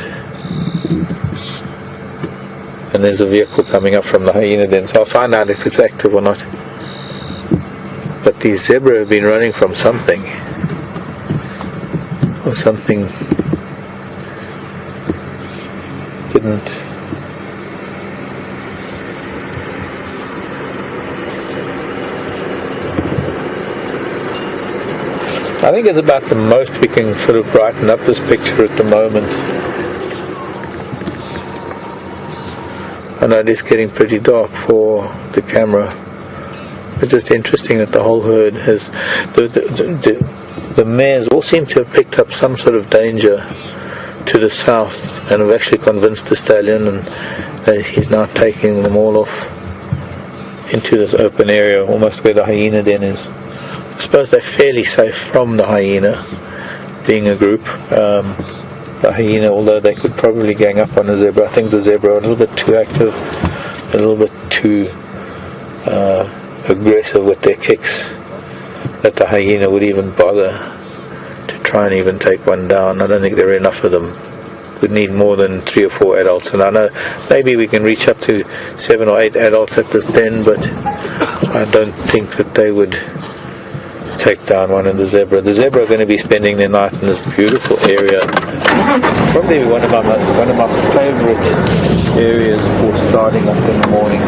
[SPEAKER 1] And there's a vehicle coming up from the hyena den, so I'll find out if it's active or not. But these zebra have been running from something. Or something didn't. I think it's about the most we can sort of brighten up this picture at the moment. I know it is getting pretty dark for the camera. It's just interesting that the whole herd has... The mares all seem to have picked up some sort of danger to the south, and have actually convinced the stallion, and he's now taking them all off into this open area, almost where the hyena den is. I suppose they're fairly safe from the hyena, being a group. The hyena, although they could probably gang up on the zebra, I think the zebra are a little bit too active, a little bit too aggressive with their kicks, that the hyena would even bother to try and even take one down. I don't think there are enough of them. We'd need more than 3 or 4 adults, and I know maybe we can reach up to 7 or 8 adults at this den, but I don't think that they would take down one of the zebra. The zebra are going to be spending their night in this beautiful area. It's probably one of my favorite areas for starting up in the morning,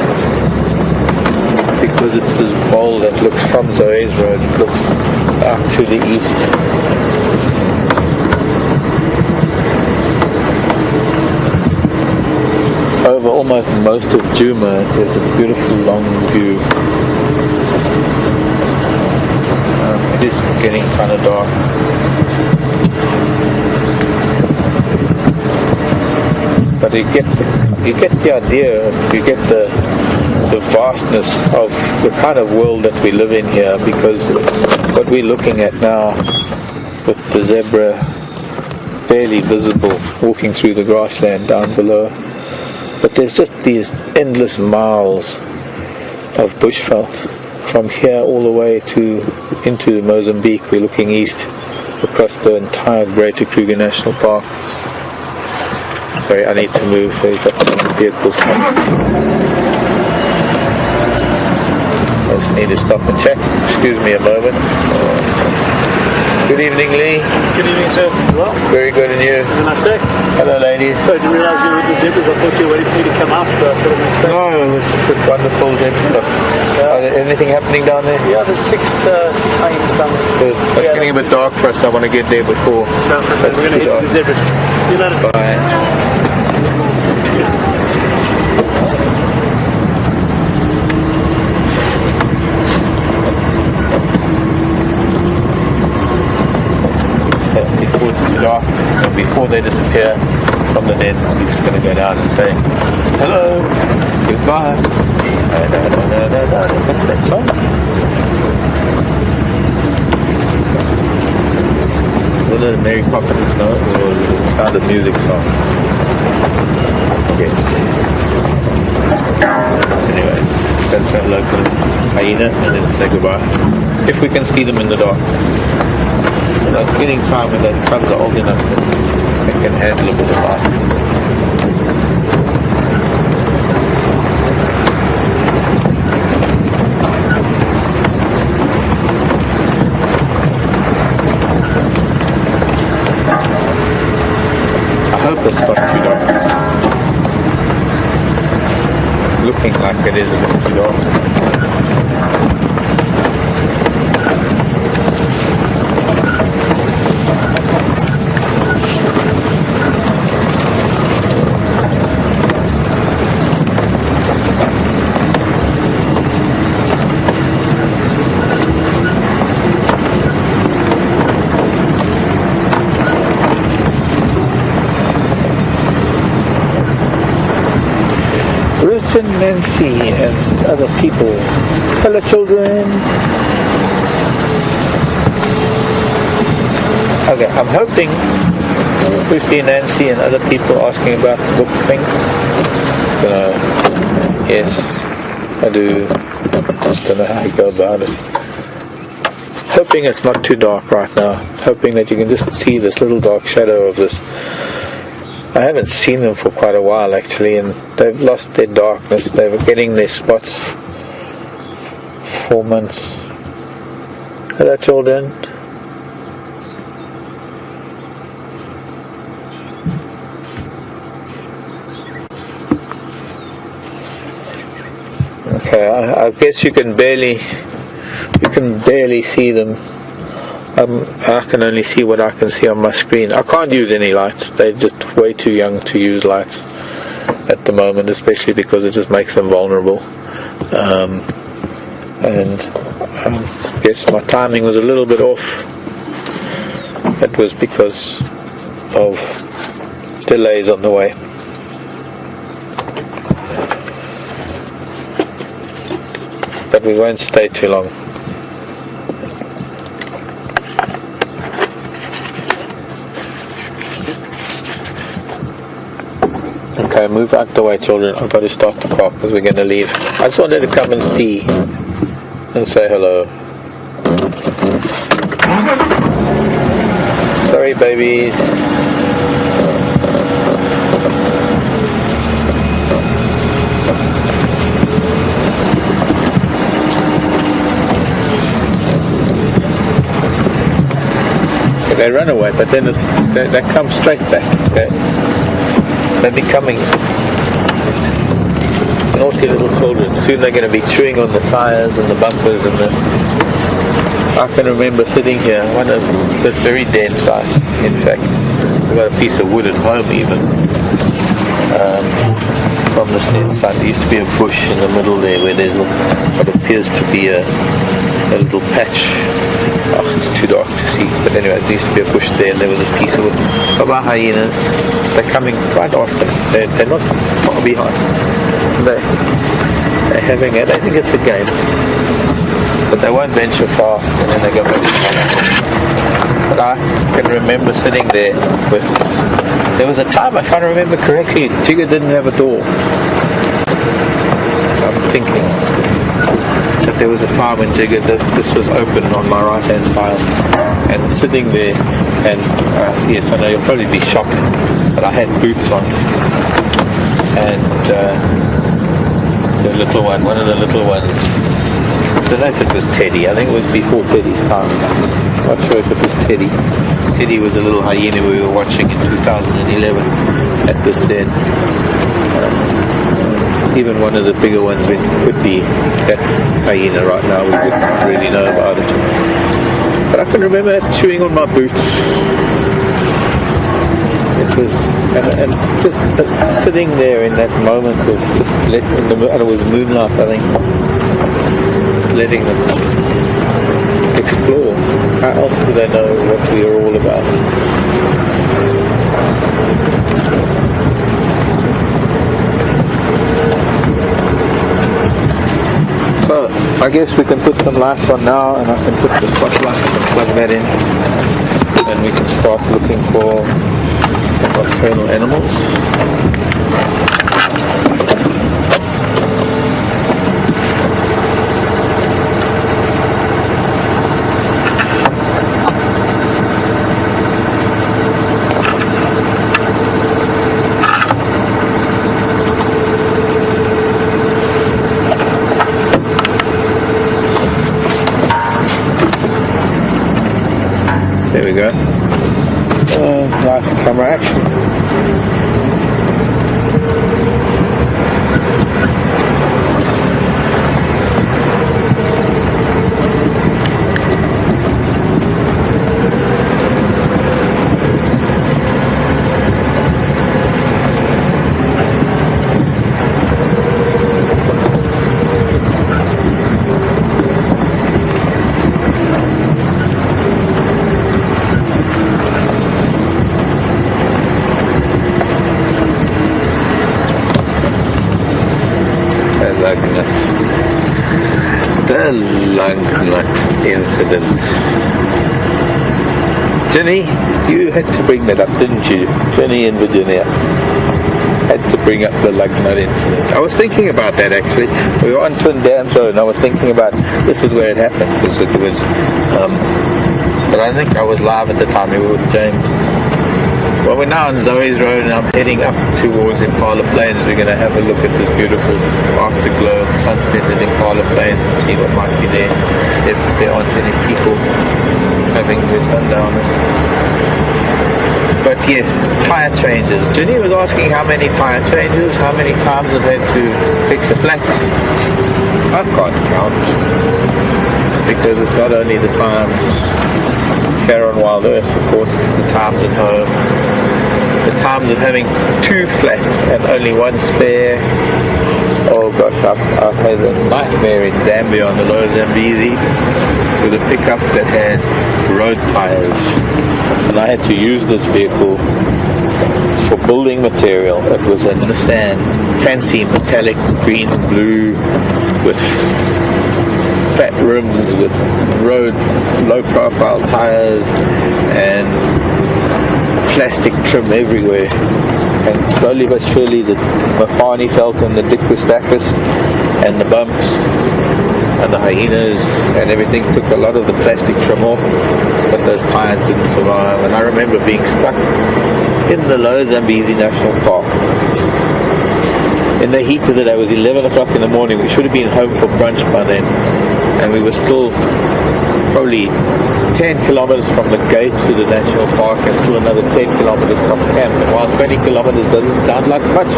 [SPEAKER 1] because it's this bowl that looks from Zoe's Road, it looks out to the east. Over almost most of Djuma, there's a beautiful long view. It is getting kind of dark. But you get the idea, you get the vastness of the kind of world that we live in here, because what we're looking at now, with the zebra barely visible walking through the grassland down below, but there's just these endless miles of bushveld from here all the way into Mozambique. We're looking east across the entire Greater Kruger National Park. Sorry, I need to move. We've got some vehicles coming. I just need to stop and check. Excuse me a moment. Good evening, Lee.
[SPEAKER 5] Good evening, sir. Well,
[SPEAKER 1] very good, and you?
[SPEAKER 5] have a nice day.
[SPEAKER 1] Hello, ladies.
[SPEAKER 5] So, I didn't realise you were with the zebras. I thought you were waiting for me to come out, so I thought I'd expect.
[SPEAKER 1] No, it was just wonderful zebra stuff. Anything happening down there?
[SPEAKER 5] Yeah, there's six hyenas down there.
[SPEAKER 1] Good. It's getting a bit dark for us. I want to get there before.
[SPEAKER 5] We're going to head to the zebras. See you later.
[SPEAKER 1] Bye. Before it's too dark, and before they disappear from the net, I'm just going to go down and say hello, goodbye. What's that song? Was it a Mary Poppins note, or was it a Sound of Music song? Yes. Anyway, that's our local hyena, and then say goodbye. If we can see them in the dark. It's getting time when those cubs are old enough that they can handle a bit of light. I hope it's not too dark. Looking like it is a bit too dark. Nancy and other people. Hello, children. Okay, I'm hoping we see Nancy and other people asking about the book thing. Yes, I do. Just don't know how to go about it. Hoping it's not too dark right now. Hoping that you can just see this little dark shadow of this. I haven't seen them for quite a while actually, and they've lost their darkness. They were getting their spots 4 months. Hello, children. Okay, I guess you can barely see them. I can only see what I can see on my screen. I can't use any lights. They're just way too young to use lights at at the moment, especially because it just makes them vulnerable. Yes, my timing was a little bit off. It was because of delays on the way. But we won't stay too long. Okay, move out the way, children. I've got to start the car because we're going to leave. I just wanted to come and see and say hello. Sorry, babies. They run away, but then they come straight back. Okay? They're becoming naughty little children. Soon they're going to be chewing on the tires and the bumpers and I can remember sitting here, one of this very dead site. In fact, we got a piece of wood at home even from this dead site. There used to be a bush in the middle there where there's what appears to be a little patch. Oh, it's too dark to see. But anyway, there used to be a bush there and there was a piece of wood. Baba hyenas, they're coming quite often. They're not far behind. They're having it. I think it's a game. But they won't venture far and then they go back. But I can remember sitting there with... There was a time, if I remember correctly, Jigga didn't have a door. I'm thinking that there was a time when Jigga, this was open on my right hand side and sitting there and yes, I know you'll probably be shocked, but I had boots on and the little one, one of the little ones, I don't know if it was Teddy. I think it was before Teddy's time. I'm not sure if it was Teddy. Teddy was a little hyena we were watching in 2011 at this den. Even one of the bigger ones could be that hyena right now. We wouldn't really know about it. But I can remember chewing on my boots. It was, and just sitting there in that moment of just letting them, and it was moonlight, I think. Letting them explore. How else do they know what we are all about? So, I guess we can put some lights on now and I can put the spotlight and plug that in and we can start looking for nocturnal animals. There we go. Nice camera action. The lung nut incident. Jenny, you had to bring that up, didn't you? Jenny in Virginia had to bring up the lung nut incident. I was thinking about that actually. We were on Twin Dams Road and I was thinking about this is where it happened because it was but I think I was live at the time. We were with James. Well, we're now on Zoe's Road and I'm heading up towards Impala Plains. We're going to have a look at this beautiful afterglow of sunset at Impala Plains and see what might be there if there aren't any people having their sundowners. But yes, tyre changes. Jenny was asking how many tyre changes, how many times I've had to fix a flat. I can't count because it's not only the times here on Wild Earth, of course, the times at home, the times of having 2 flats and only 1 spare. Oh gosh, I've had a nightmare in Zambia on the lower Zambezi with a pickup that had road tires, and I had to use this vehicle for building material. It was a Nissan, fancy metallic green blue with fat rims, with road low profile tires and plastic trim everywhere. And slowly but surely the Mapani felt and the Dickwistachus and the bumps and the hyenas and everything took a lot of the plastic trim off, but those tires didn't survive. And I remember being stuck in the lower Zambezi National Park in the heat of the day. It was 11 o'clock in the morning. We should have been home for brunch by then, and we were still probably 10 kilometers from the gate to the national park and still another 10 kilometers from camp. And while 20 kilometers doesn't sound like much,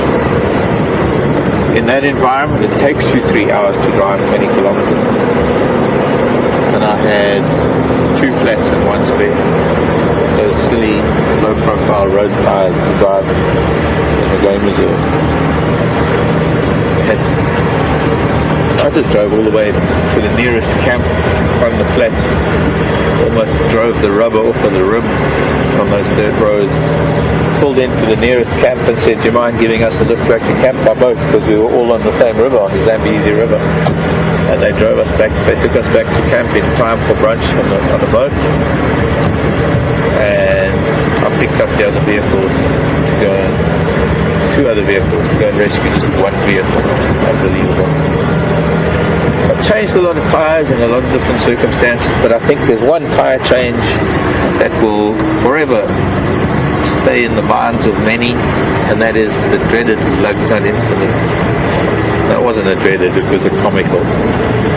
[SPEAKER 1] in that environment it takes you 3 hours to drive 20 kilometers. And I had 2 flats and 1 spare. Those silly low profile road tires to drive in the game reserve. I just drove all the way to the nearest camp on the flat. Almost drove the rubber off of the rim on those dirt roads. Pulled into the nearest camp and said, "Do you mind giving us a lift back to camp by boat?" Because we were all on the same river, on the Zambezi River. And they drove us back. They took us back to camp in time for brunch on the boat. And I picked up the other vehicles to go, 2 other vehicles to go and rescue just 1 vehicle. Unbelievable. I've changed a lot of tires in a lot of different circumstances, but I think there's one tire change that will forever stay in the minds of many, and that is the dreaded lug nut incident. That wasn't a dreaded, it was a comical.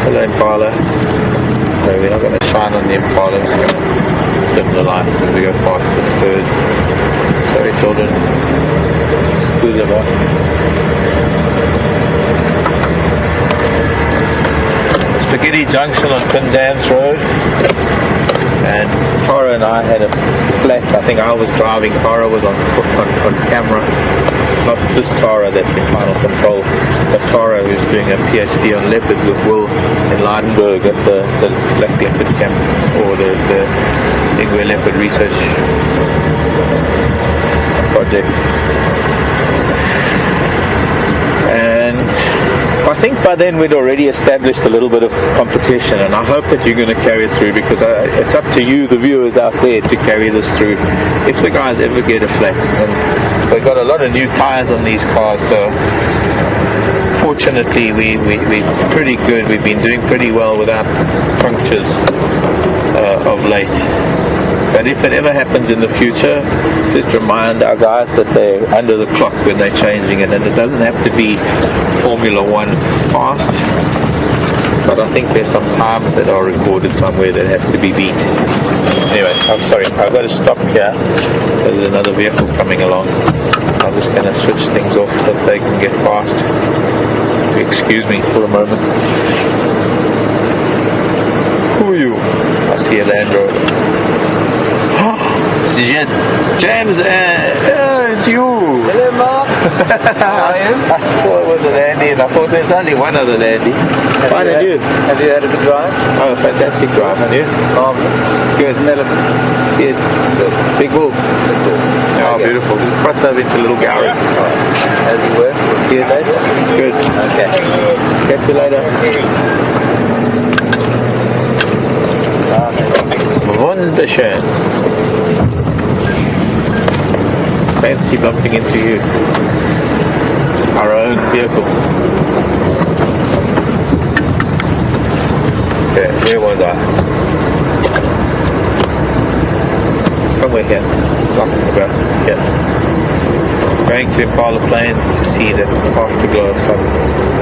[SPEAKER 1] Hello Impala. So we're not going to shine on the Impala, we're just going to dim the lights as we go past this bird. Sorry children. School them on. Spaghetti Junction on Pindams Road, and Tara and I had a flat. I think I was driving, Tara was on camera. Not this Tara that's in final control, but Tara who's doing a PhD on leopards with Will in Leidenburg at the Black Leopard Camp, or the Ingwe Leopard Research Project. And I think by then we'd already established a little bit of competition, and I hope that you're going to carry it through, because it's up to you, the viewers out there, to carry this through if the guys ever get a flat. And we've got a lot of new tires on these cars, so fortunately we're pretty good. We've been doing pretty well without punctures of late. But if it ever happens in the future, just remind our guys that they're under the clock when they're changing it, and it doesn't have to be Formula 1 fast, but I think there's some times that are recorded somewhere that have to be beat. Anyway, I'm sorry, I've got to stop here. There's another vehicle coming along. I'm just going to switch things off so that they can get past. If you excuse me for a moment. Who are you? I see a Land Rover. James, it's you.
[SPEAKER 3] Hello, Marc. How are you?
[SPEAKER 1] I saw it was a Landy, and I thought there's only one other Landy. Fine, and you?
[SPEAKER 3] Have you had a good drive?
[SPEAKER 1] Oh, a fantastic drive, and you? Good.
[SPEAKER 3] An elephant.
[SPEAKER 1] Yes. Big bull. Oh, beautiful. Crossed over into Little Gowrie.
[SPEAKER 3] As you were?
[SPEAKER 1] Yes. Good.
[SPEAKER 3] Okay.
[SPEAKER 1] Catch you later. Wunderschön. Fancy bumping into you. Our own vehicle. Okay, where was I? Somewhere here. Talking about here. Going to Impala Plains to see the afterglow of sunset.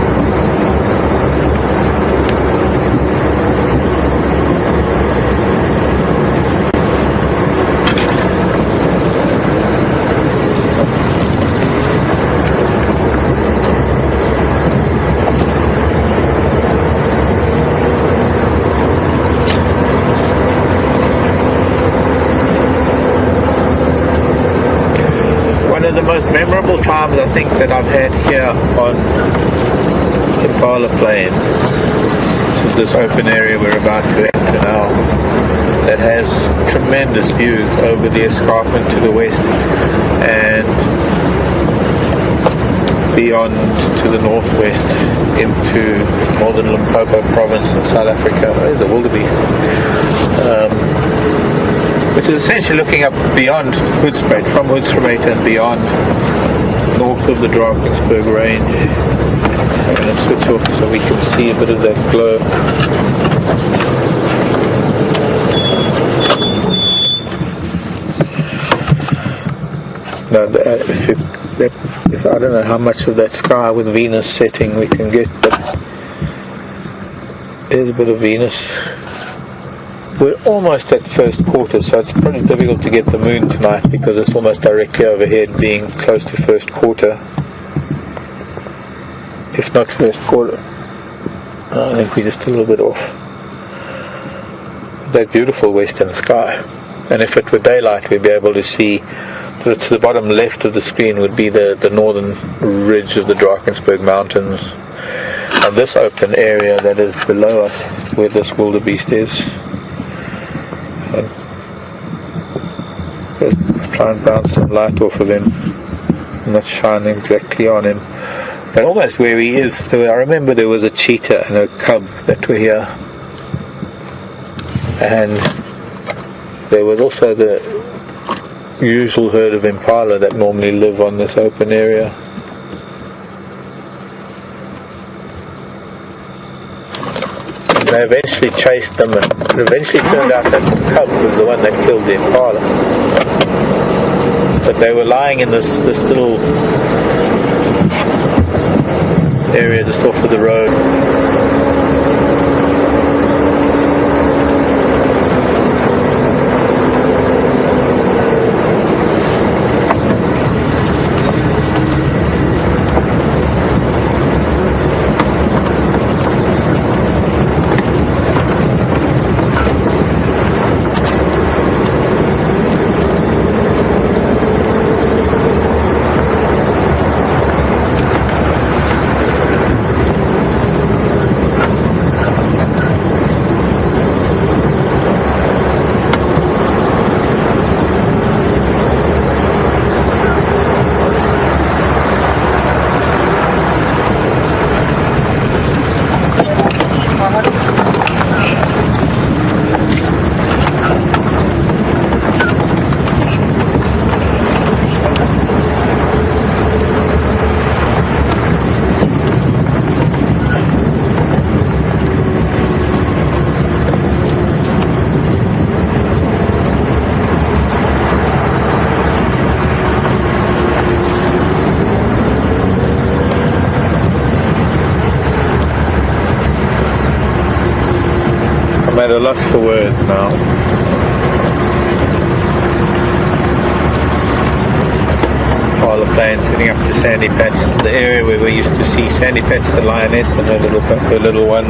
[SPEAKER 1] times I think that I've had here on Impala Plains. This is this open area we're about to enter now, that has tremendous views over the escarpment to the west and beyond to the northwest into northern Limpopo province in South Africa. There's a wildebeest, which is essentially looking up beyond Hoedspruit, from Hoedspruit and beyond, north of the Drakensberg range. I'm going to switch off so we can see a bit of that glow. Now, if I don't know how much of that sky with Venus setting we can get, but there's a bit of Venus. We're almost at first quarter, so it's pretty difficult to get the moon tonight because it's almost directly overhead, being close to first quarter, if not first quarter. I think we're just a little bit off that beautiful western sky. And if it were daylight, we'd be able to see. To the bottom left of the screen would be the northern ridge of the Drakensberg Mountains, and this open area that is below us, where this wildebeest is. Let's try and bounce some light off of him, not shining exactly on him, but almost where he is. So I remember there was a cheetah and a cub that were here, and there was also the usual herd of impala that normally live on this open area. And they eventually chased them, and it eventually turned out that the cub was the one that killed the impala. But they were lying in this little area just off of the road. I'm at a loss for words now. Impala Plains heading up to Sandy Patch, the area where we used to see Sandy Patch, the lioness, and her little ones.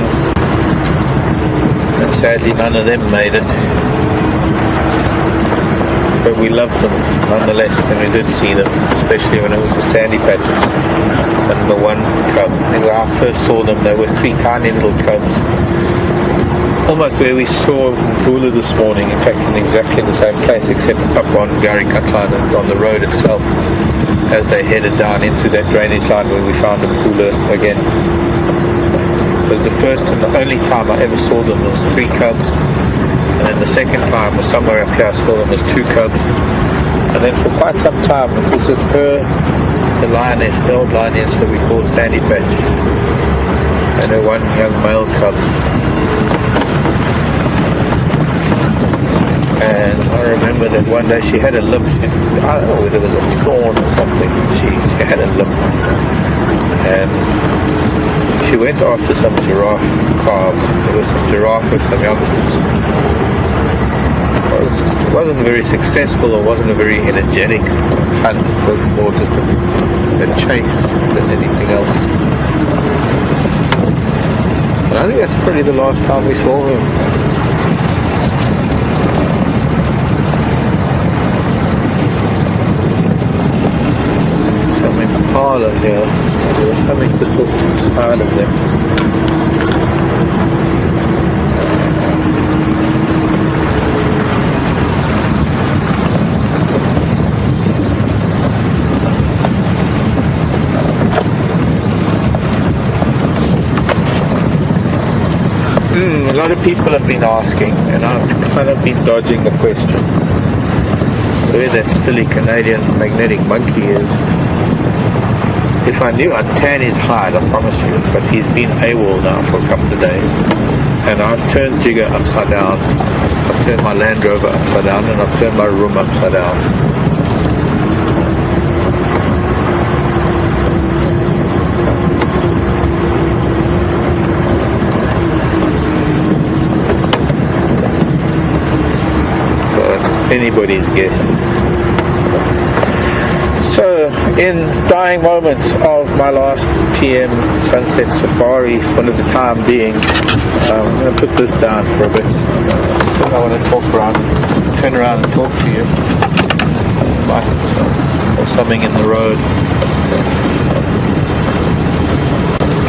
[SPEAKER 1] And sadly none of them made it. But we loved them nonetheless when we did see them, especially when it was the Sandy Patch and the one cub. When I first saw them, there were 3 tiny little cubs. Almost where we saw Mvula this morning, in fact in exactly the same place, except up on Garikatlan and on the road itself, as they headed down into that drainage line where we found Mvula again. It was the first and the only time I ever saw them. There was 3 cubs, and then the second time was somewhere up here I saw them as 2 cubs, and then for quite some time it was just her, the lioness, the old lioness that we called Sandy Patch, and her one young male cub. And I remember that one day she had a limp. I don't know whether it was a thorn or something. She had a limp. And she went after some giraffe calves. There was some giraffe with some youngsters. It wasn't very successful, or wasn't a very energetic hunt. It was more just a chase than anything else. And I think that's probably the last time we saw him. Impala here. There was something just off to the side of them. A lot of people have been asking, and I've kind of been dodging the question, where that silly Canadian magnetic monkey is. If I knew, I'd tan his hide, I promise you, but he's been AWOL now for a couple of days, and I've turned Jigger upside down, I've turned my Land Rover upside down, and I've turned my room upside down. Anybody's guess. So, in dying moments of my last PM sunset safari, for the time being, I'm going to put this down for a bit. I want to turn around and talk to you. Or something in the road.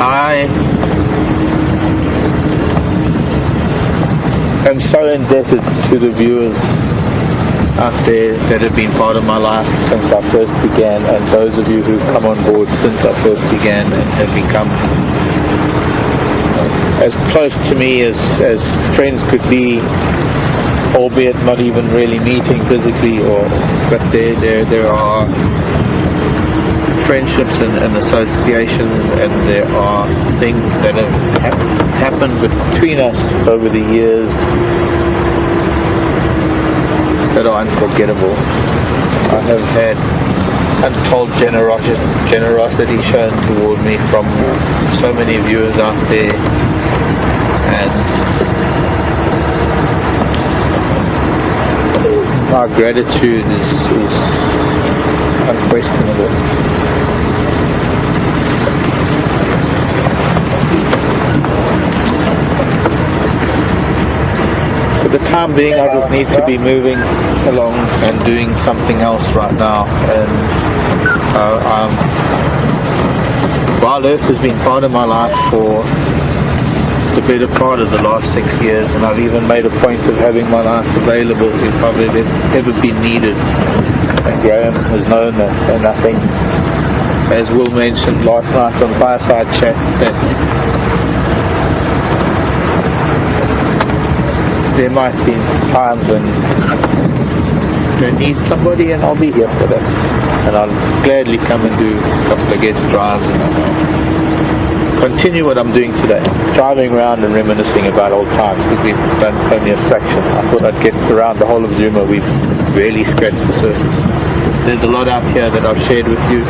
[SPEAKER 1] I am so indebted to the viewers out there that have been part of my life since I first began, and those of you who've come on board since I first began and have become as close to me as friends could be, albeit not even really meeting physically, but there are friendships and associations, and there are things that have happened between us over the years that are unforgettable. I have had untold generosity shown toward me from so many viewers out there, and my gratitude is unquestionable. For the time being, I just need to be moving along and doing something else right now. And Wild Earth has been part of my life for the better part of the last 6 years, and I've even made a point of having my life available if I've ever been needed. And Graham has known that, and I think, as Will mentioned last night on Fireside Chat, that there might be times when you need somebody, and I'll be here for that. And I'll gladly come and do a couple of guest drives and continue what I'm doing today, driving around and reminiscing about old times, because we've done only a fraction. I thought I'd get around the whole of Djuma. We've really scratched the surface. There's a lot out here that I've shared with you.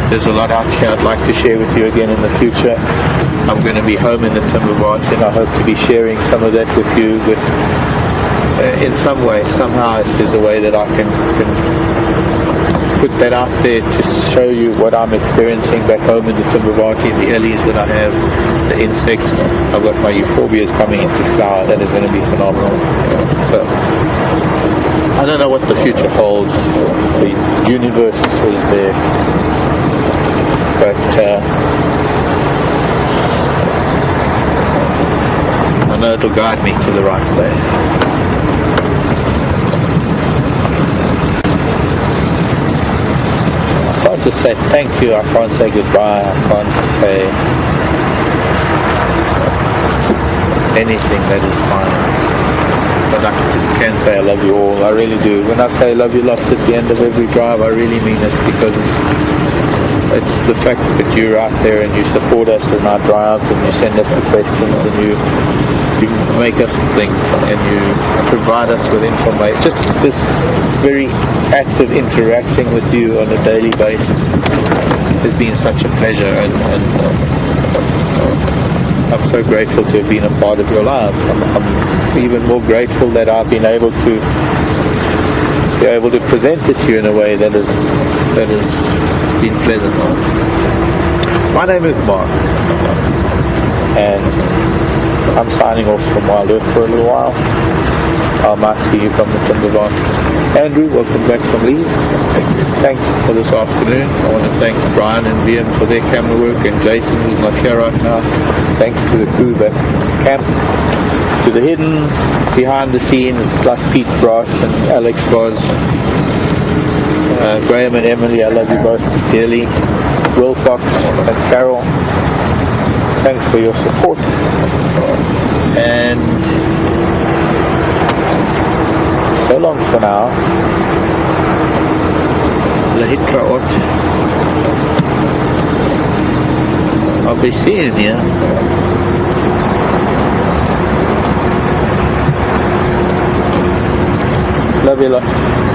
[SPEAKER 1] There's a lot out here I'd like to share with you again in the future. I'm going to be home in the Timberwatch, and I hope to be sharing some of that with you in some way, somehow, if there's a way that I can put that out there to show you what I'm experiencing back home in the Timberwatch, the lilies that I have, the insects. I've got my euphorbias coming into flower. That is going to be phenomenal. So, I don't know what the future holds. The universe is there. But I know it'll guide me to the right place. I can't just say thank you, I can't say goodbye, I can't say anything that is fine. But I just can say I love you all, I really do. When I say I love you lots at the end of every drive, I really mean it, because it's the fact that you're out there and you support us in our drives, and you send us the questions, and you make us think, and you provide us with information. Just this very act of interacting with you on a daily basis has been such a pleasure, and I'm so grateful to have been a part of your lives. I'm even more grateful that I've been able to present it to you in a way that has been pleasant. My name is Marc, and I'm signing off from Wild Earth for a little while. I might see you from the Timberline. Andrew, welcome back from leave. Thanks for this afternoon. I want to thank Brian and Liam for their camera work, and Jason, who's not here right now. Thanks to the crew back at camp. To the hidden, behind the scenes, like Pete Brosh and Alex Boz, Graham and Emily, I love you both dearly. Will Fox and Carol, thanks for your support. And so long for now. Lahitkaot. I'll be seeing you. Love you lot.